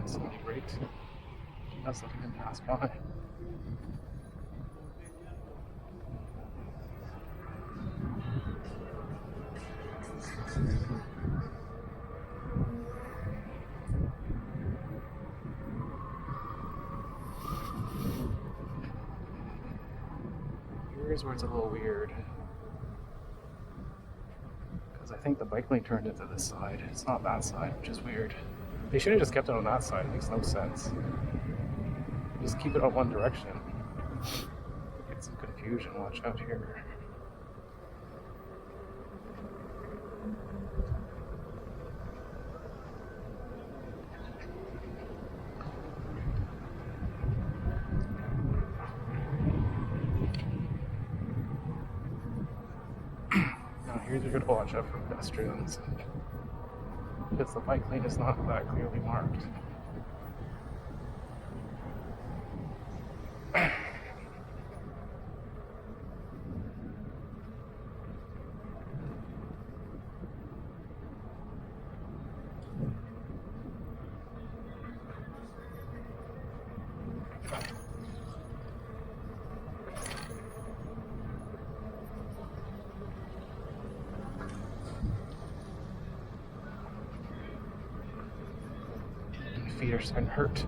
Somebody braked. That's letting him pass by. Here's where it's a little weird. Because I think the bike lane turned into this side. It's not that side, which is weird. They should have just kept it on that side. It makes no sense. Just keep it on one direction. Get some confusion. Watch out here. Now here's a good watch out for pedestrians. Because the bike lane is not that clearly marked. Feet are starting to hurt.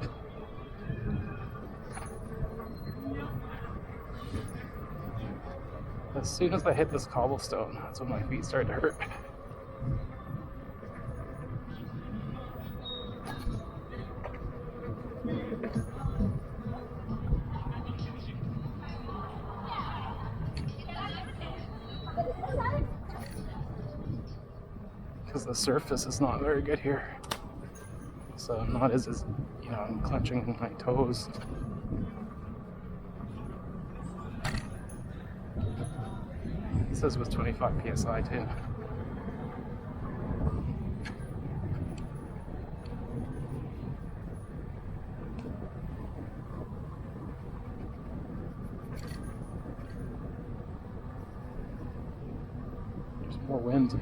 As soon as I hit this cobblestone, that's when my feet started to hurt. Because the surface is not very good here. So I'm not as you know, I'm clenching my toes. It says with 25 psi too. There's more wind.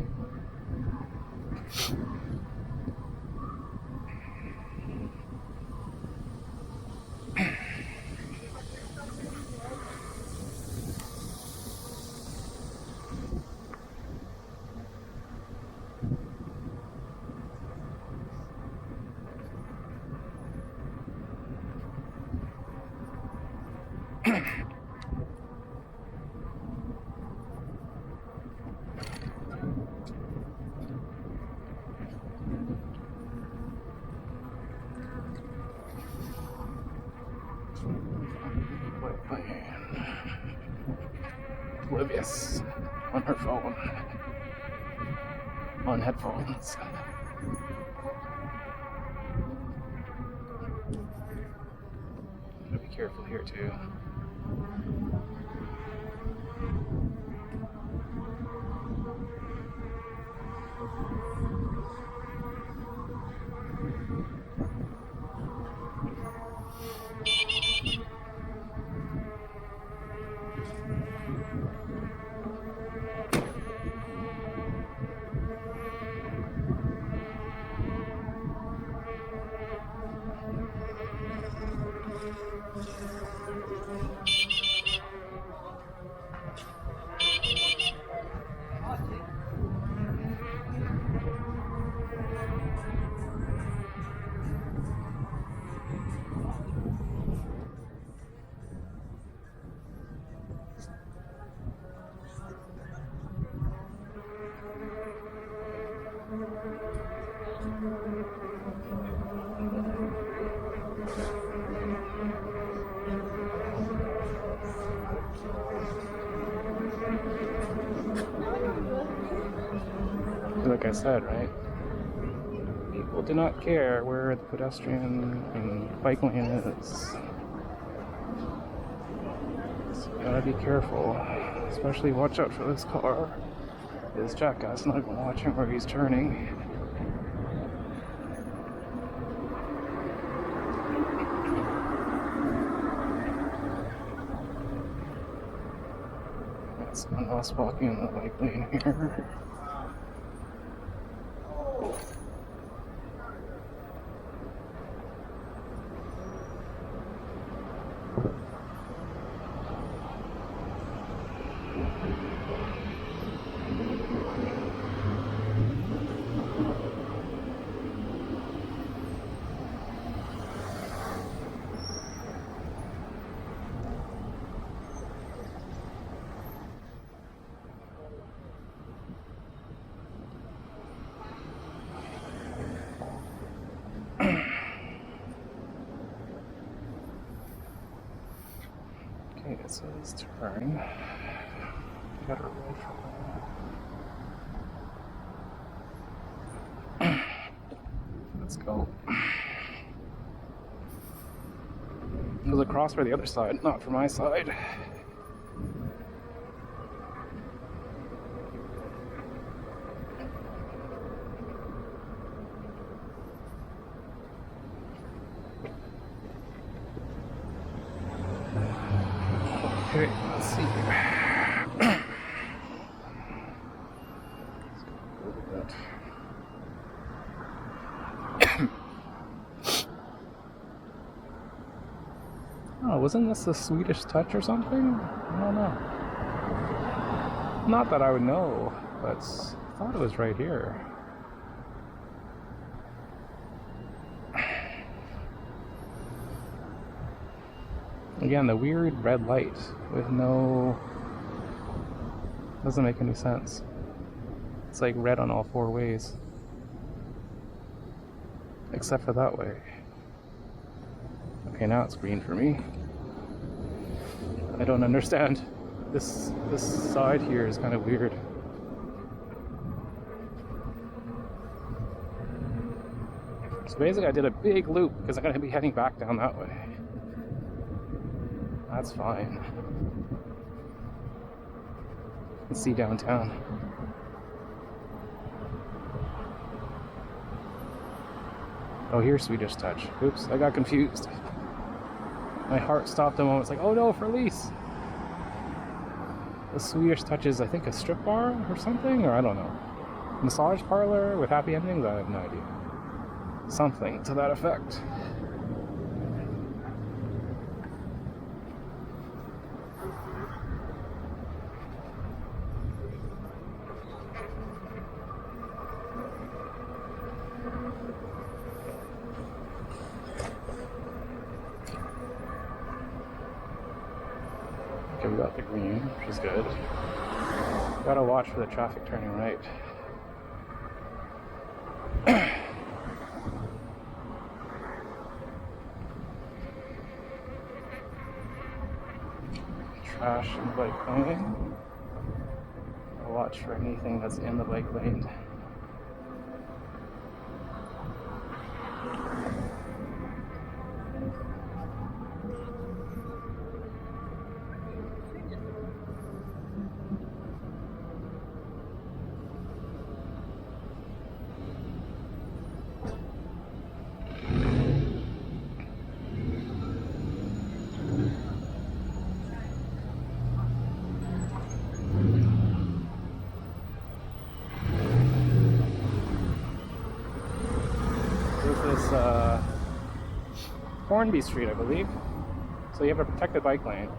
Oblivious on her phone, on headphones. Gotta be careful here too. Like I said, right? People do not care where the pedestrian and bike lane is. So you gotta be careful. Especially watch out for this car. This jackass not even watching where he's turning. Got someone else walking in the bike lane here. Let's turn. Got a road for Let's go. It was across for the other side, not for my side. Okay, let's see. Oh, wasn't this the Swedish Touch or something? I don't know. Not that I would know, but I thought it was right here. Again, the weird red light with no... doesn't make any sense. It's like red on all four ways. Except for that way. Okay, now it's green for me. I don't understand. This side here is kind of weird. So basically I did a big loop because I'm going to be heading back down that way. That's fine. Let's see downtown. Oh, here's Swedish Touch. Oops, I got confused. My heart stopped a moment. It's like, oh no, Felice! The Swedish Touch is, I think, a strip bar or something? Or I don't know. Massage parlor with happy endings? I have no idea. Something to that effect. Okay, we got the green, which is good. Gotta watch for the traffic turning right. Trash in the bike lane. I'll watch for anything that's in the bike lane. Hornby Street, I believe. So you have a protected bike lane.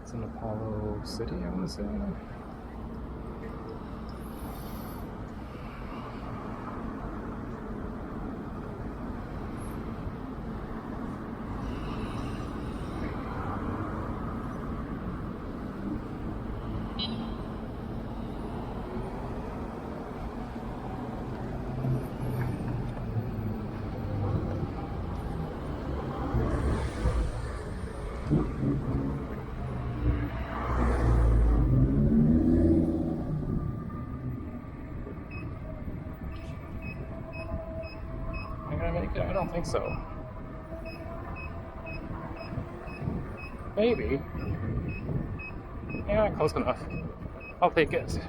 It's in Apollo City, I want to say. I don't think so. Maybe. Yeah, close enough. I'll take it.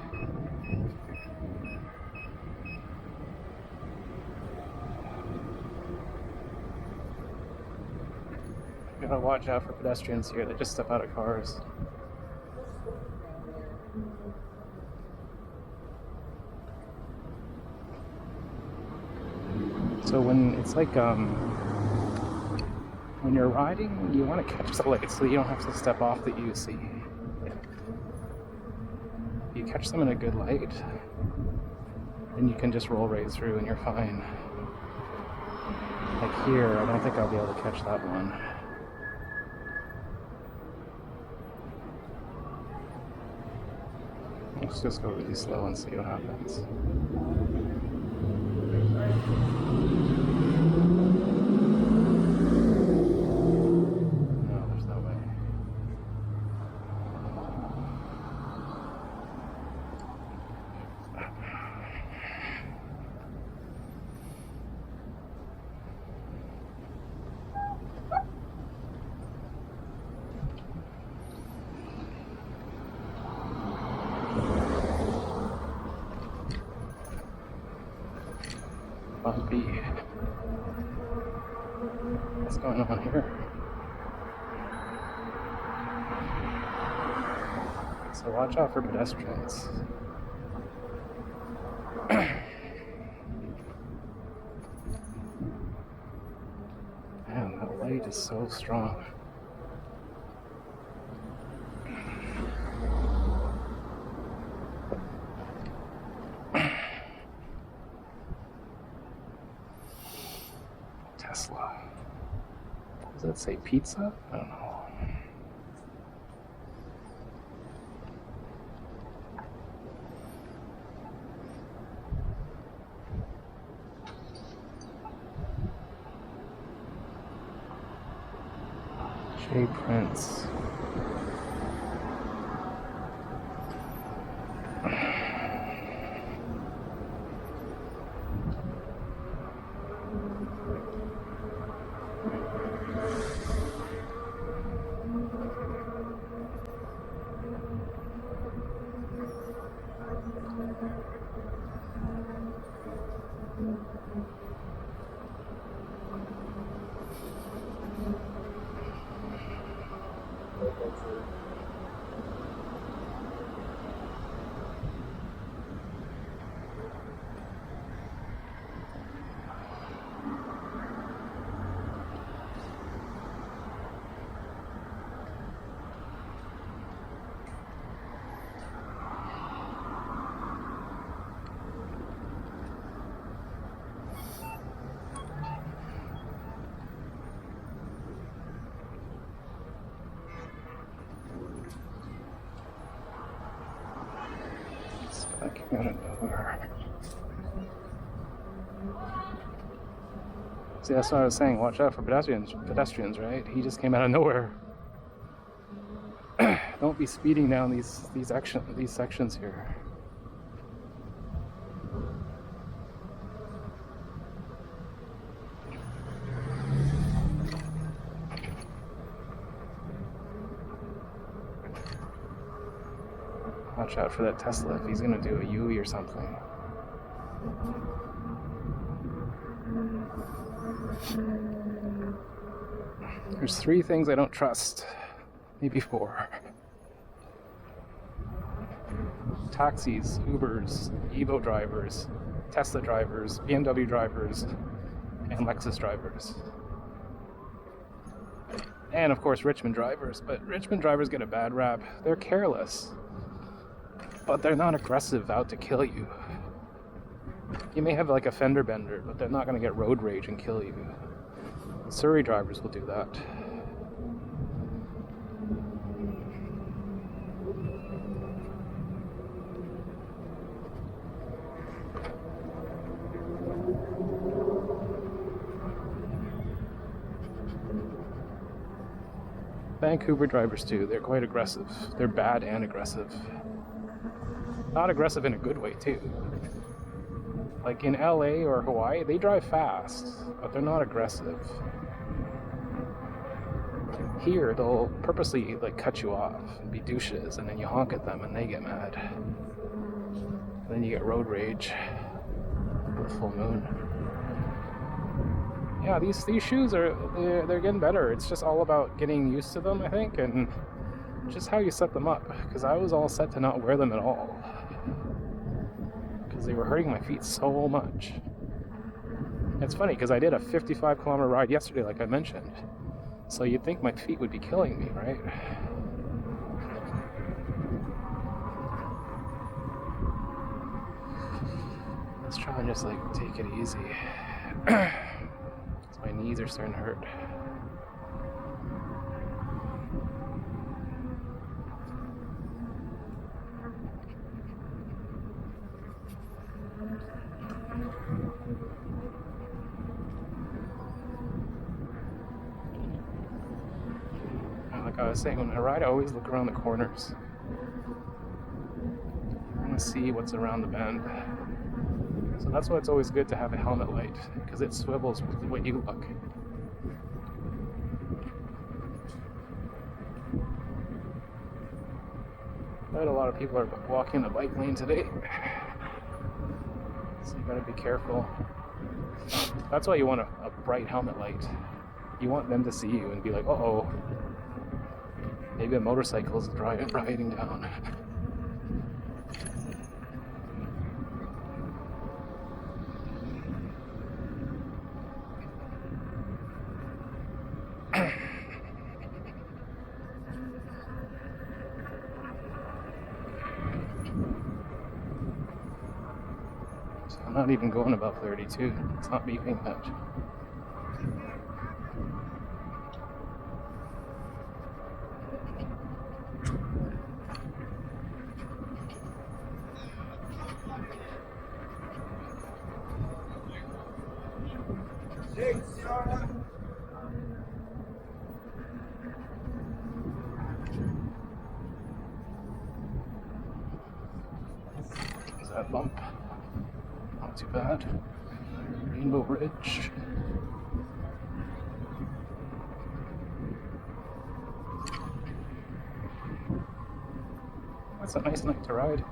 Gotta watch out for pedestrians here. They just step out of cars. So when it's like when you're riding, you want to catch the lights so you don't have to step off the UC. You catch them in a good light, and you can just roll right through and you're fine. Like here, I don't think I'll be able to catch that one. Let's just go really slow and see what happens. No, there's no way. B. What's going on here? So watch out for pedestrians. Man, that light is so strong. Tesla. Does that say pizza? I don't know. J. Prince. I came out of nowhere. See, that's what I was saying. Watch out for pedestrians, right? He just came out of nowhere. Don't be speeding down these sections here. Watch out for that Tesla if he's gonna do a U or something. There's 3 things I don't trust. Maybe 4. Taxis, Ubers, Evo drivers, Tesla drivers, BMW drivers, and Lexus drivers. And of course Richmond drivers, but Richmond drivers get a bad rap. They're careless, but they're not aggressive out to kill you. You may have like a fender bender, but they're not going to get road rage and kill you. Surrey drivers will do that. Vancouver drivers too, they're quite aggressive. They're bad and aggressive. Not aggressive in a good way too. Like in LA or Hawaii, they drive fast, but they're not aggressive. Here, they'll purposely like cut you off and be douches, and then you honk at them and they get mad. And then you get road rage with full moon. Yeah, these shoes they're getting better. It's just all about getting used to them, I think, and just how you set them up. Because I was all set to not wear them at all, because they were hurting my feet so much. It's funny because I did a 55-kilometer ride yesterday, like I mentioned. So you'd think my feet would be killing me, right? Let's try and just like take it easy. It's my knees are starting to hurt. And like I was saying, when I ride, I always look around the corners. I want to see what's around the bend. So that's why it's always good to have a helmet light, because it swivels with the way you look. But a lot of people are walking the bike lane today, so you gotta be careful. That's why you want a bright helmet light. You want them to see you and be like, uh-oh, maybe a motorcycle is riding down. So I'm not even going above 32. It's not beeping much. Is that bump? Not too bad. Rainbow Ridge. That's a nice night to ride.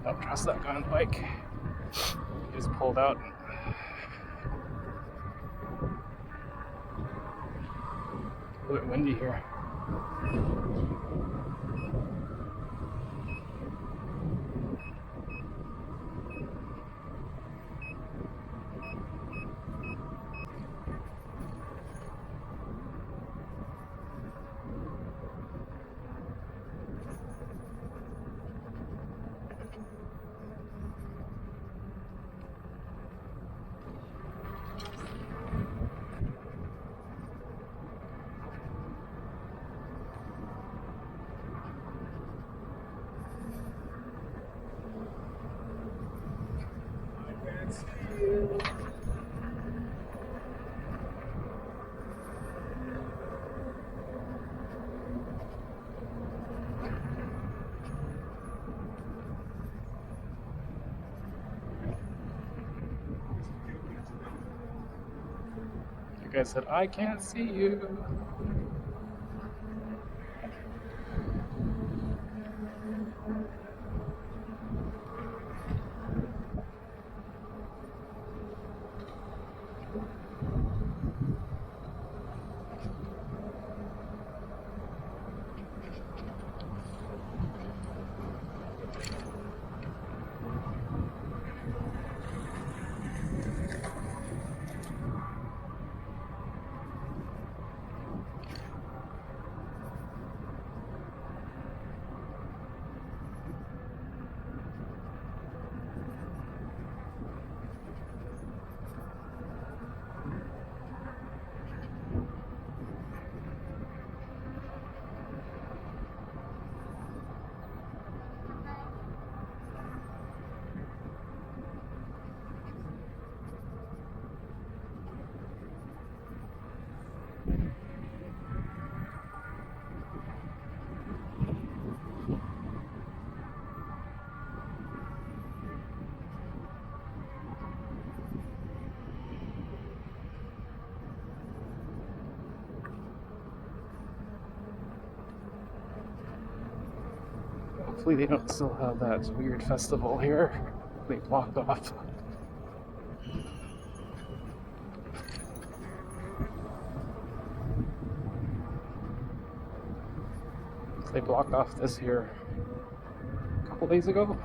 Don't trust that guy on the bike. He just pulled out. A bit windy here. The guy said, I can't see you. Hopefully they don't still have that weird festival here. They blocked off. They blocked off this here a couple days ago.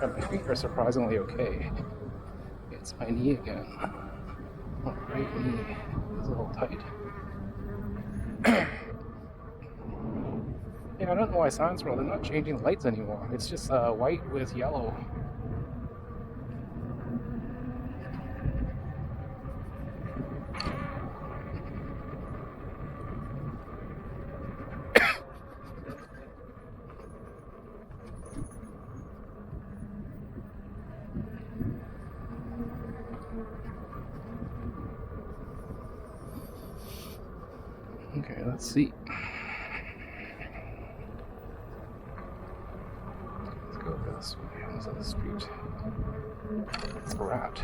My feet are surprisingly okay. It's my knee again. My right knee is a little tight. Yeah, I don't know why Science World, they're not changing the lights anymore. It's just white with yellow. Okay, let's see. Let's go this way. How's the street? It's a rat.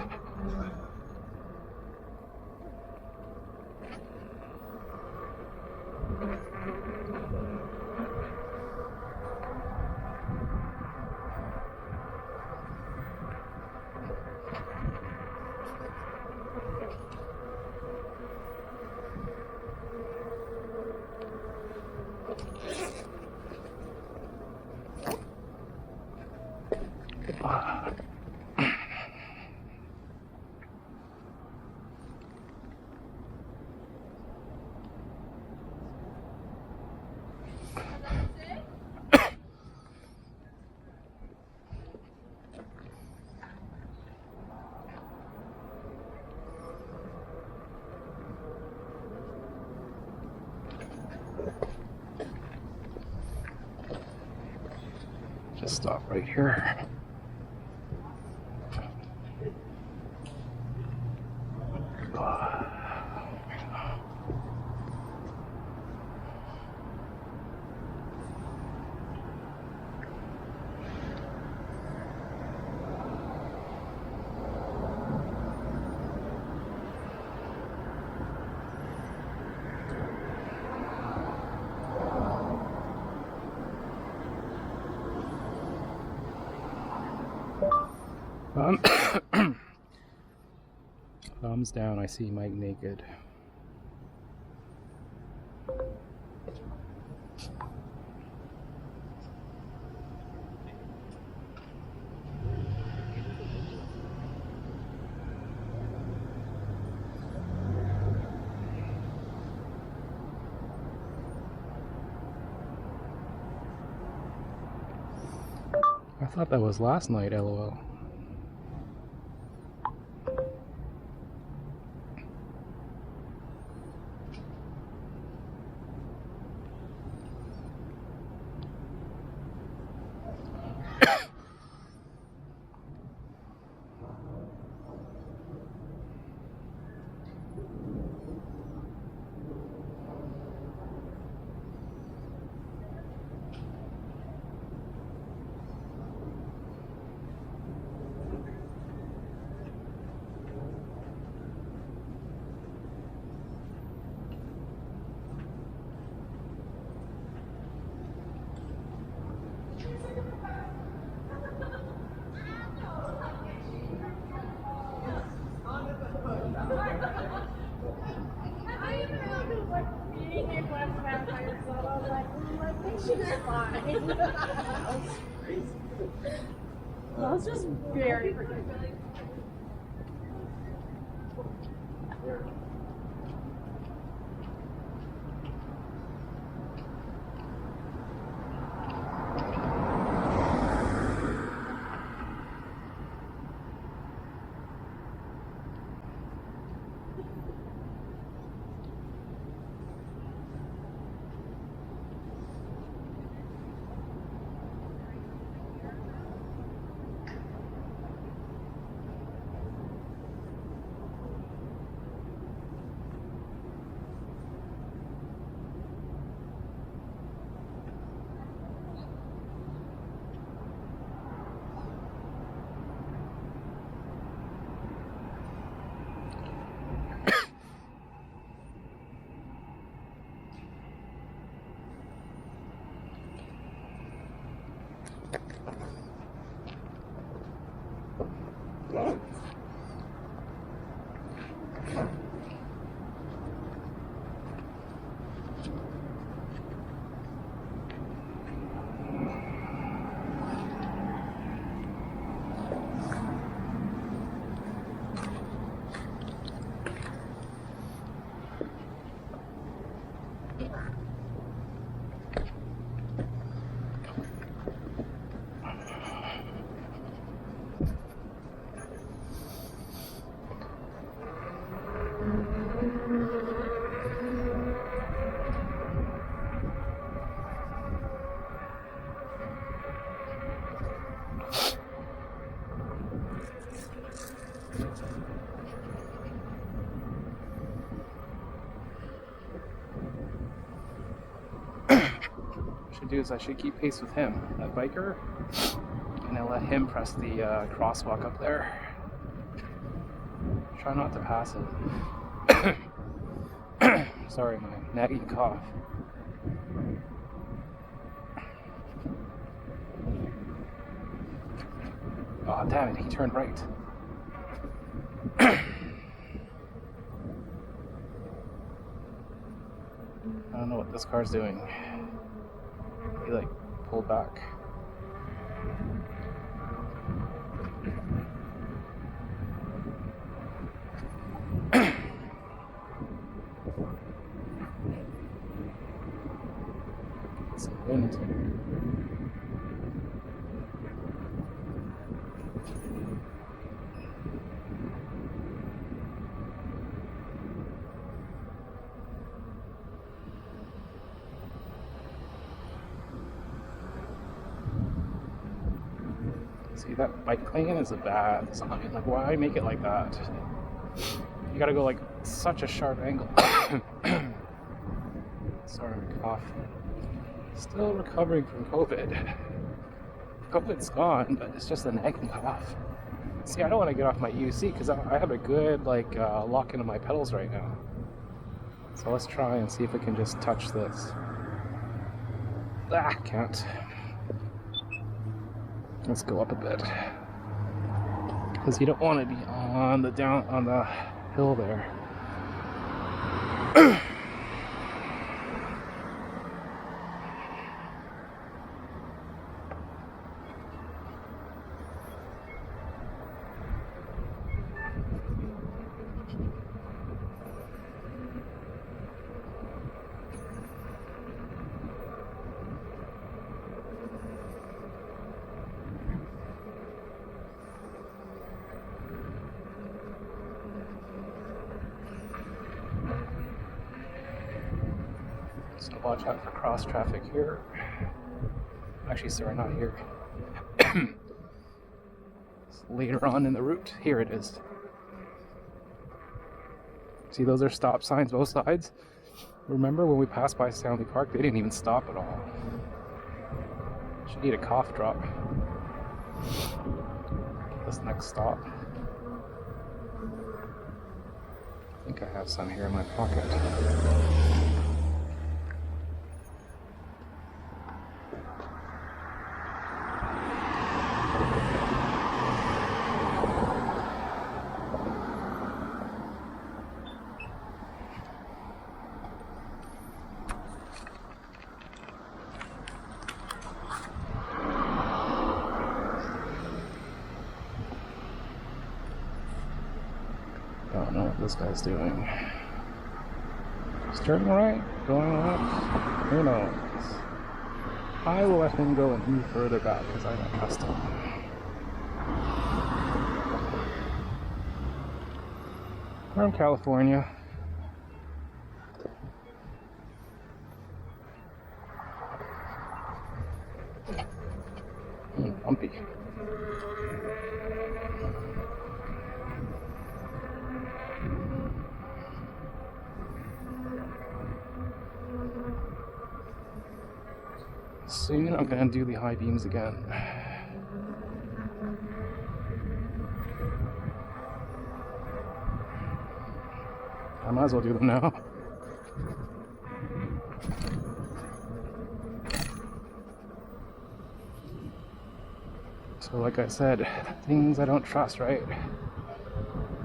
Just stop right here. Thumbs down, I see Mike naked. I thought that was last night, LOL. That was just very ridiculous. should do is I should keep pace with him, that biker, and then let him press the crosswalk up there. Try not to pass it. Sorry, my nagging cough. Oh, damn it, he turned right. I don't know what this car's doing. He like pulled back. Some wind. See, that bike lane is a bad design. Like, why make it like that? You gotta go like such a sharp angle. Sorry, cough. Still recovering from COVID. COVID's gone, but it's just a nagging cough. See, I don't want to get off my UC because I have a good like lock into my pedals right now. So let's try and see if we can just touch this. Ah, can't. Let's go up a bit because you don't want to be on the hill there. So watch out for cross traffic here. Actually, sorry, not here. Later on in the route. Here it is. See, those are stop signs both sides. Remember when we passed by Stanley Park, they didn't even stop at all. Should need a cough drop. This next stop. I think I have some here in my pocket. Don't know what this guy's doing. He's turning right, going left, who knows? I will let him go and move further back because I don't trust him. We're in California. Bumpy. Soon I'm going to do the high beams again. I might as well do them now. So like I said, things I don't trust, right?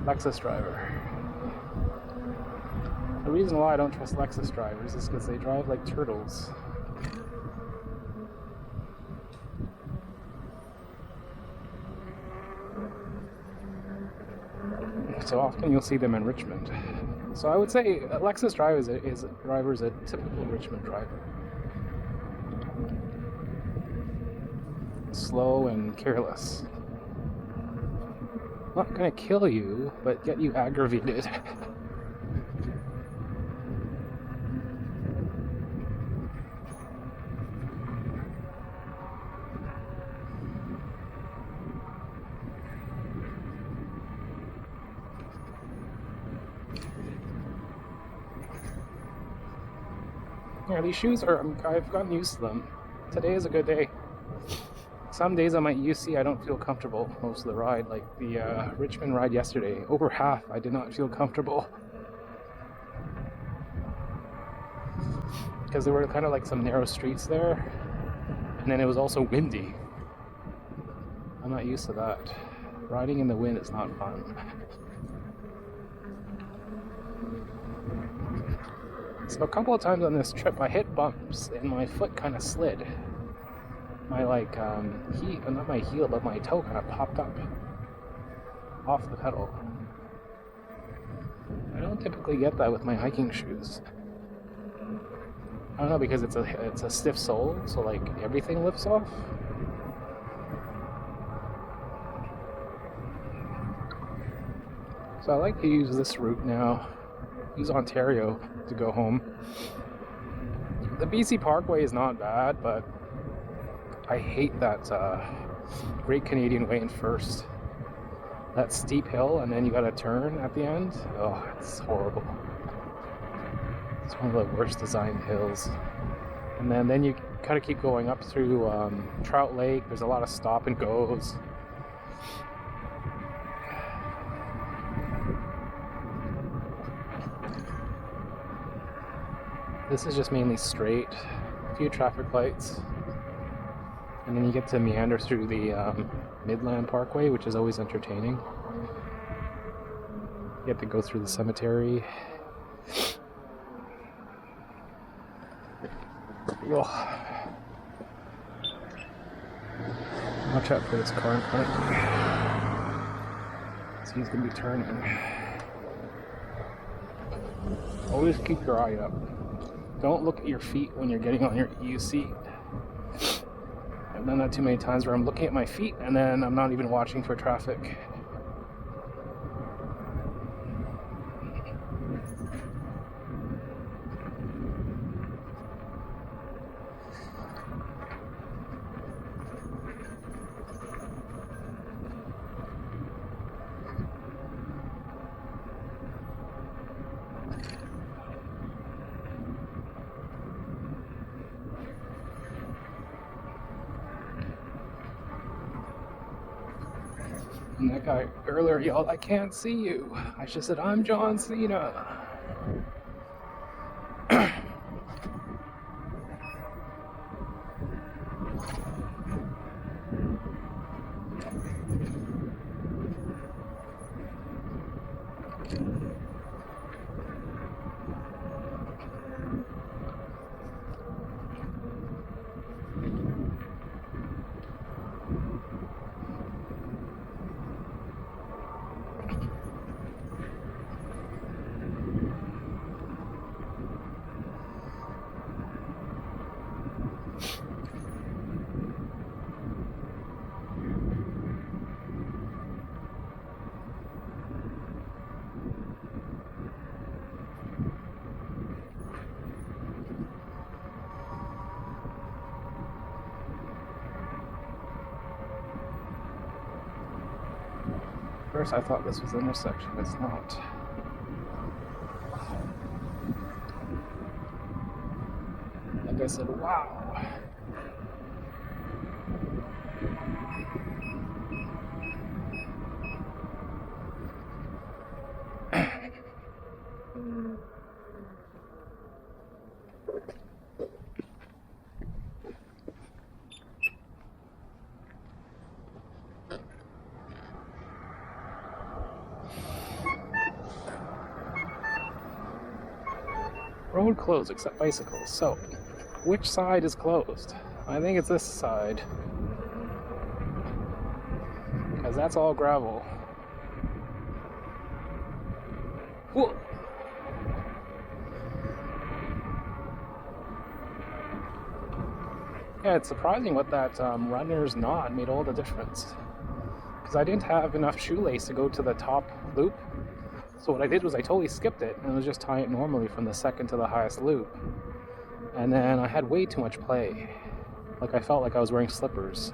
Lexus driver. The reason why I don't trust Lexus drivers is because they drive like turtles. So often you'll see them in Richmond. So I would say a Lexus driver is a typical Richmond driver. Slow and careless. Not gonna kill you, but get you aggravated. Yeah, these shoes are, I've gotten used to them. today is a good day. Some days on my UC I don't feel comfortable most of the ride, like the Richmond ride yesterday. Over half I did not feel comfortable. Because there were kind of like some narrow streets there, and then it was also windy. I'm not used to that. Riding in the wind is not fun. So a couple of times on this trip I hit bumps and my foot kind of slid. My not my heel, but my toe kind of popped up off the pedal. I don't typically get that with my hiking shoes. I don't know, because it's a stiff sole, so like everything lifts off. So I like to use this route now. Use Ontario to go home. The BC Parkway is not bad, but I hate that Great Canadian Way in first. That steep hill, and then you gotta turn at the end. Oh, it's horrible. It's one of the worst designed hills. And then you kind of keep going up through Trout Lake. There's a lot of stop and goes. This is just mainly straight, a few traffic lights, and then you get to meander through the Midland Parkway, which is always entertaining. You have to go through the cemetery. Oh. Watch out for this car in front of me. So he's going to be turning. Always keep your eye up. Don't look at your feet when you're getting on your UC. I've done that too many times where I'm looking at my feet and then I'm not even watching for traffic. And that guy earlier yelled, "I can't see you." I just said, "I'm John Cena." First I thought this was an intersection, it's not. Like I said, wow. Road closed except bicycles. So, which side is closed? I think it's this side, because that's all gravel. Whoa. Yeah, it's surprising what that runner's knot made all the difference. Because I didn't have enough shoelace to go to the top loop. So what I did was I totally skipped it and was just tying it normally from the second to the highest loop. And then I had way too much play. Like I felt like I was wearing slippers.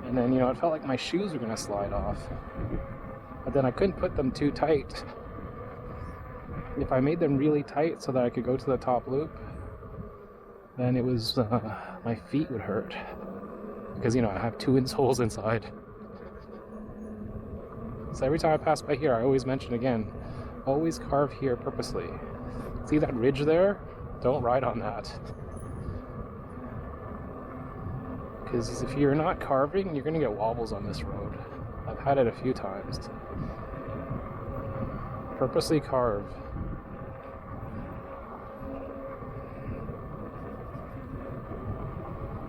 And then, it felt like my shoes were going to slide off. But then I couldn't put them too tight. if I made them really tight so that I could go to the top loop, then it was, my feet would hurt. Because, you know, I have 2 insoles inside. So every time I pass by here, I always mention again, always carve here purposely. See that ridge there? Don't ride on that. Because if you're not carving, you're going to get wobbles on this road. I've had it a few times. Purposely carve.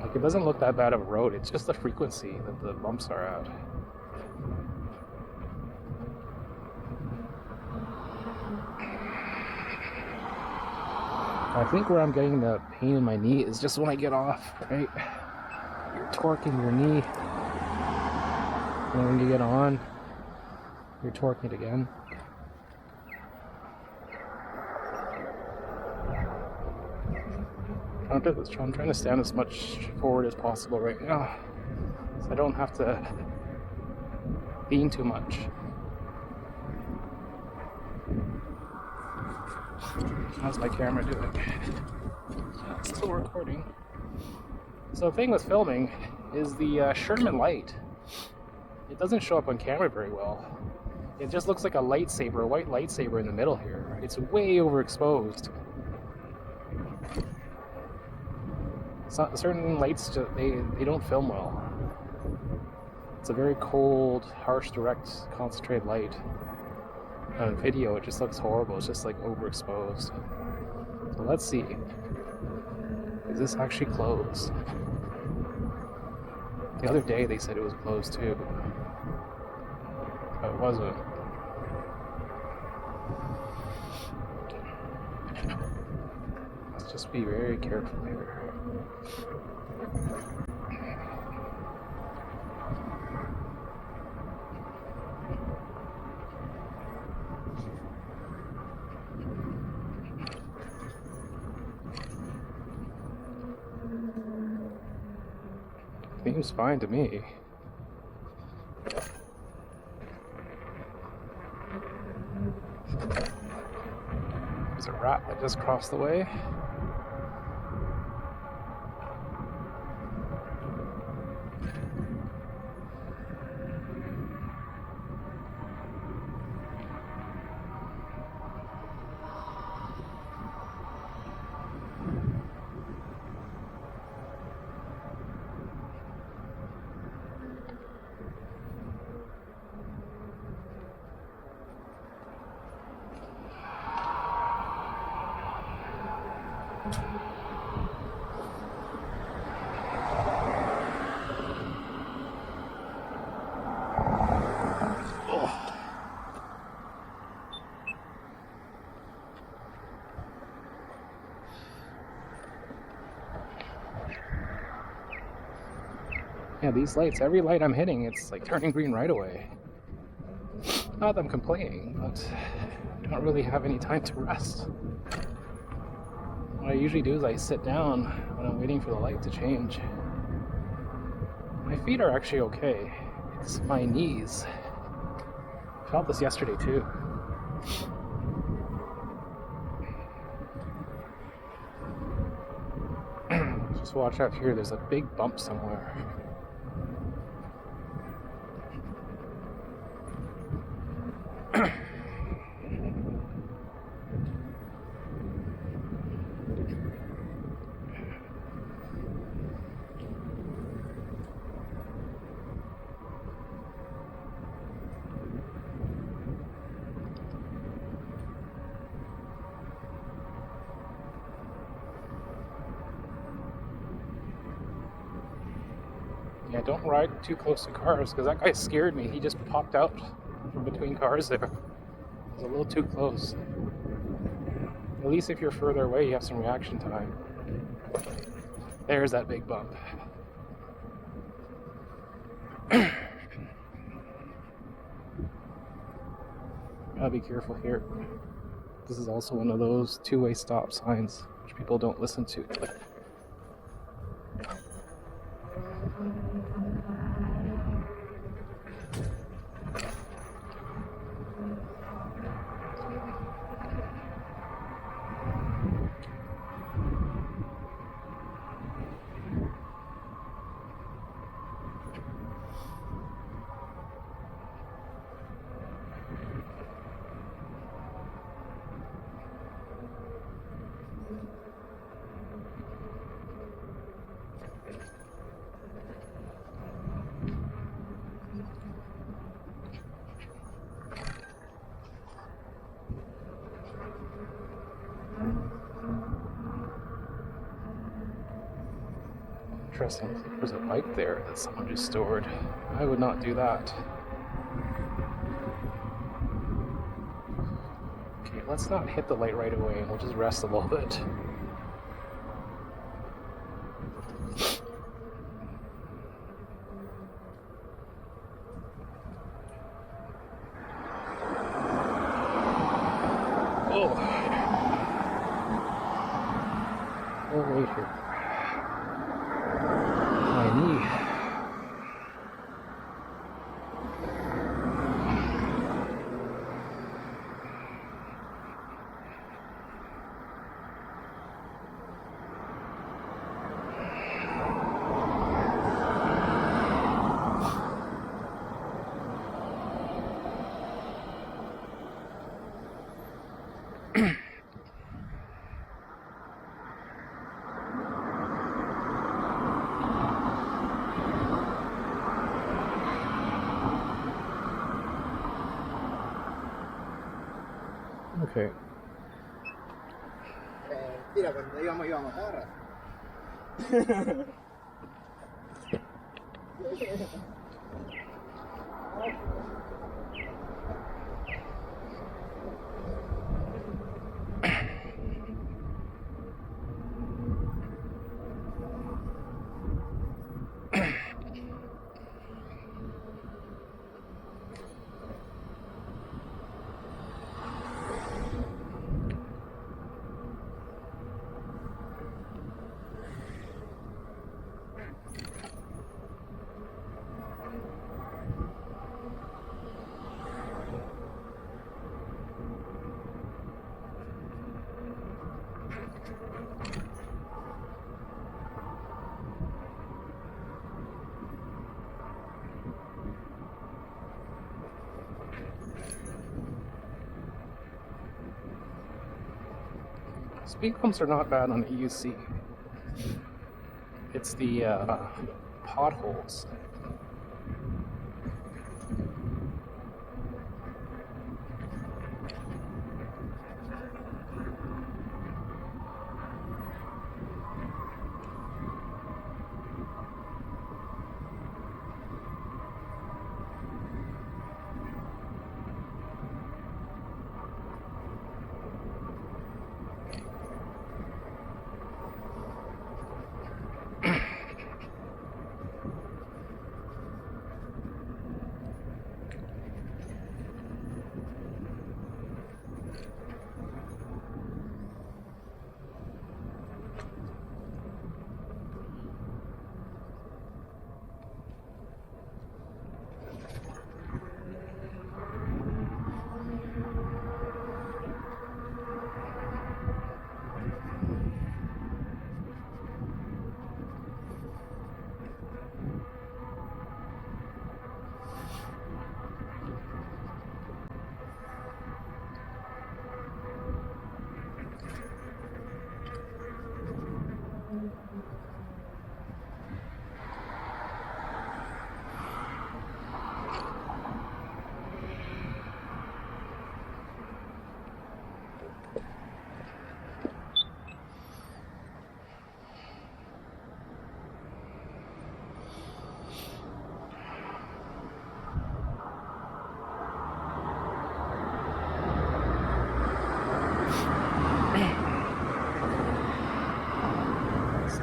Like, it doesn't look that bad of a road, it's just the frequency that the bumps are at. I think where I'm getting the pain in my knee is just when I get off, right? You're torquing your knee. And then when you get on, you're torquing it again. I'm trying to stand as much forward as possible right now, so I don't have to lean too much. How's my camera doing? It's still recording. So the thing with filming is the Sherman light. It doesn't show up on camera very well. It just looks like a lightsaber, a white lightsaber in the middle here. It's way overexposed. Certain lights, they don't film well. It's a very cold, harsh, direct, concentrated light. On video, it just looks horrible. It's just like overexposed. So let's see. Is this actually closed? The other day they said it was closed too, but it wasn't. Let's just be very careful here. Seems fine to me. There's a rat that just crossed the way. Yeah, these lights, every light I'm hitting, it's like turning green right away. Not that I'm complaining, but I don't really have any time to rest. What I usually do is I sit down when I'm waiting for the light to change. My feet are actually okay. It's my knees. I felt this yesterday too. Just watch out here, there's a big bump somewhere. Yeah, don't ride too close to cars, because that guy scared me. He just popped out from between cars there. It was a little too close. At least if you're further away, you have some reaction time. There's that big bump. Gotta be careful here. This is also one of those two-way stop signs, which people don't listen to. Interesting. There's a bike there that someone just stored. I would not do that. Okay, let's not hit the light right away. We'll just rest a little bit. Oh, wait here. My knee. Okay. Tira, cuando íbamos ahora. Speed bumps are not bad on the EUC. It's the potholes.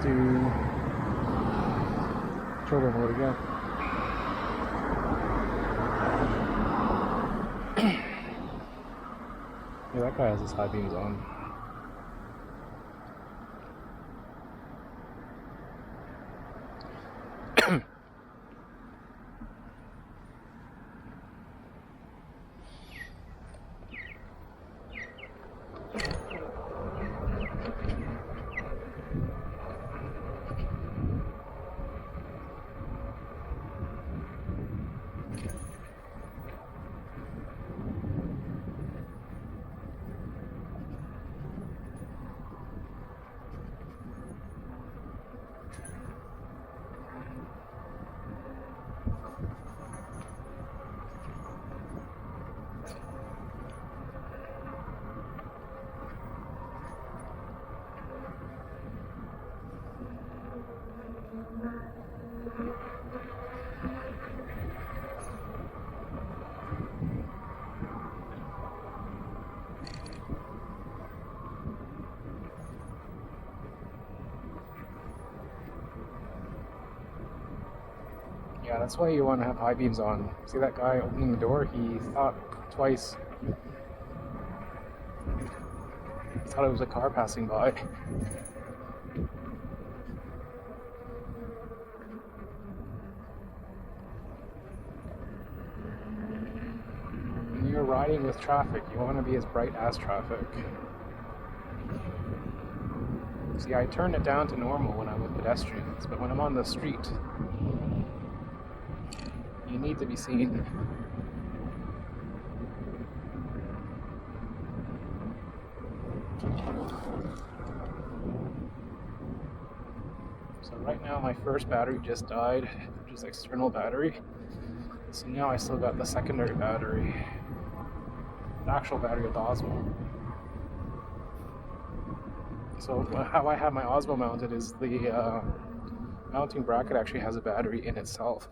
To turbo mode again. Yeah, that guy has his high beams on. Yeah, that's why you want to have high beams on. See that guy opening the door? He thought twice. He thought it was a car passing by. When you're riding with traffic, you want to be as bright as traffic. See, I turn it down to normal when I'm with pedestrians, but when I'm on the street, you need to be seen. So right now my first battery just died, which is external battery. So now I still got the secondary battery, the actual battery of the Osmo. So how I have my Osmo mounted is the mounting bracket actually has a battery in itself.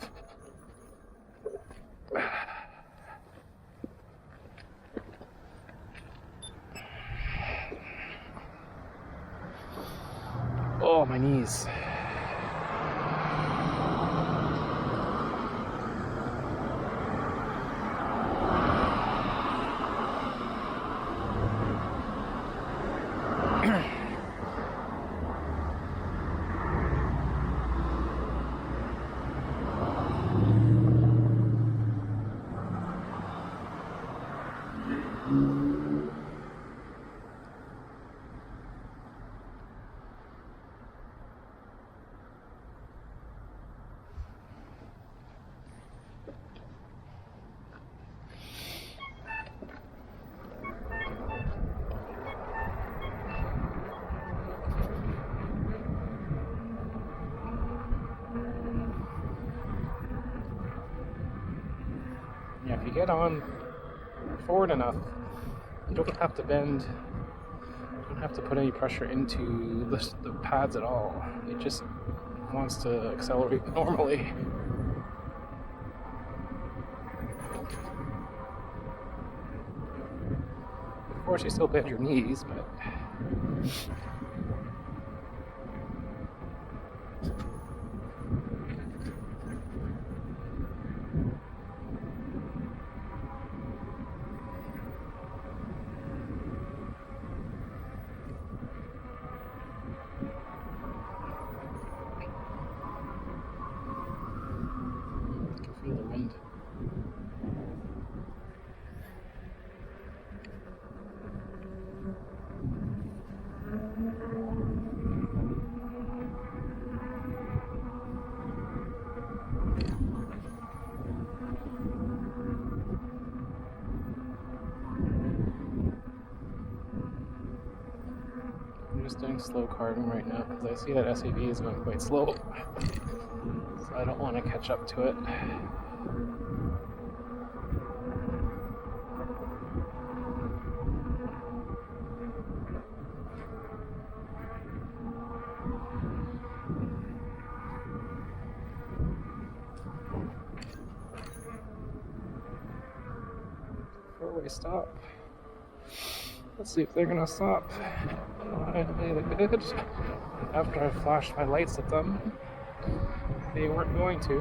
Oh, my knees. Yeah, if you get on forward enough, you don't have to bend, you don't have to put any pressure into the pads at all. It just wants to accelerate normally. Of course, you still bend your knees, but you can feel the wind. I'm just doing slow carving right now because I see that SUV is going quite slow. So I don't want to catch up to it. Four-way stop. Let's see if they're gonna stop. They did. After I flashed my lights at them, they weren't going to.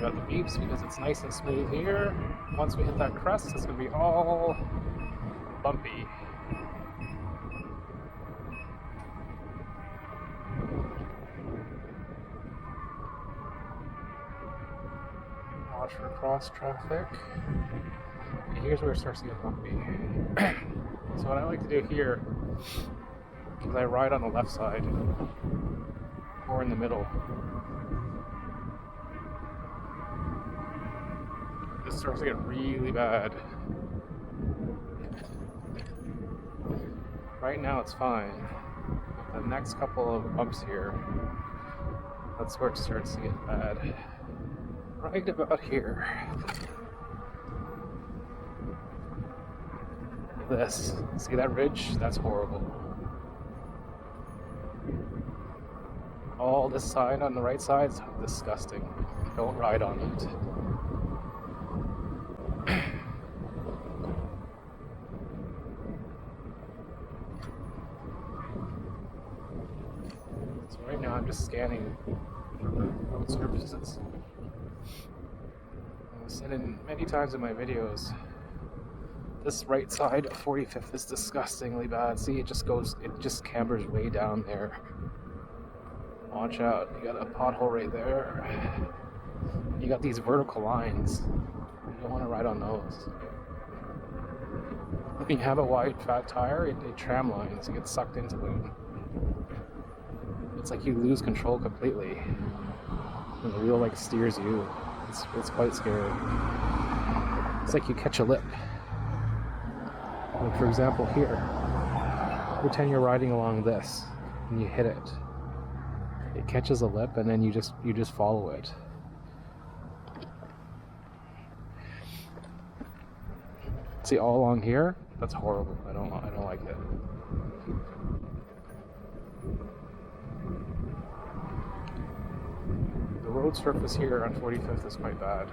Got the beeps because it's nice and smooth here. Once we hit that crest, it's gonna be all bumpy. Watch for cross traffic. Okay, here's where it starts to get bumpy. So what I like to do here is I ride on the left side or in the middle. This starts to get really bad. Right now it's fine. The next couple of bumps here, that's where it starts to get bad. Right about here. This. See that ridge? That's horrible. All this side on the right side is disgusting. Don't ride on it. I'm just scanning for road surfaces. I've said it many times in my videos. This right side of 45th is disgustingly bad. See, it just cambers way down there. Watch out, you got a pothole right there. You got these vertical lines. You don't want to ride on those. If you have a wide, fat tire, it tram lines. You get sucked into them. It's like you lose control completely. And the wheel like steers you. It's quite scary. It's like you catch a lip. Like for example here. Pretend you're riding along this and you hit it. It catches a lip and then you just follow it. See, all along here, that's horrible. I don't like it. The road surface here on 45th is quite bad.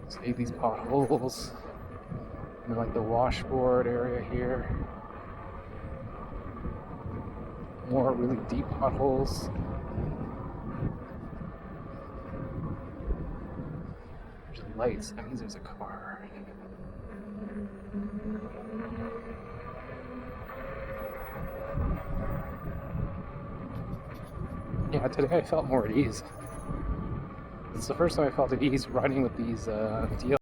See these potholes, and like the washboard area here. More really deep potholes. There's lights, that means there's a car. Yeah, today I felt more at ease. It's the first time I felt at ease riding with these DL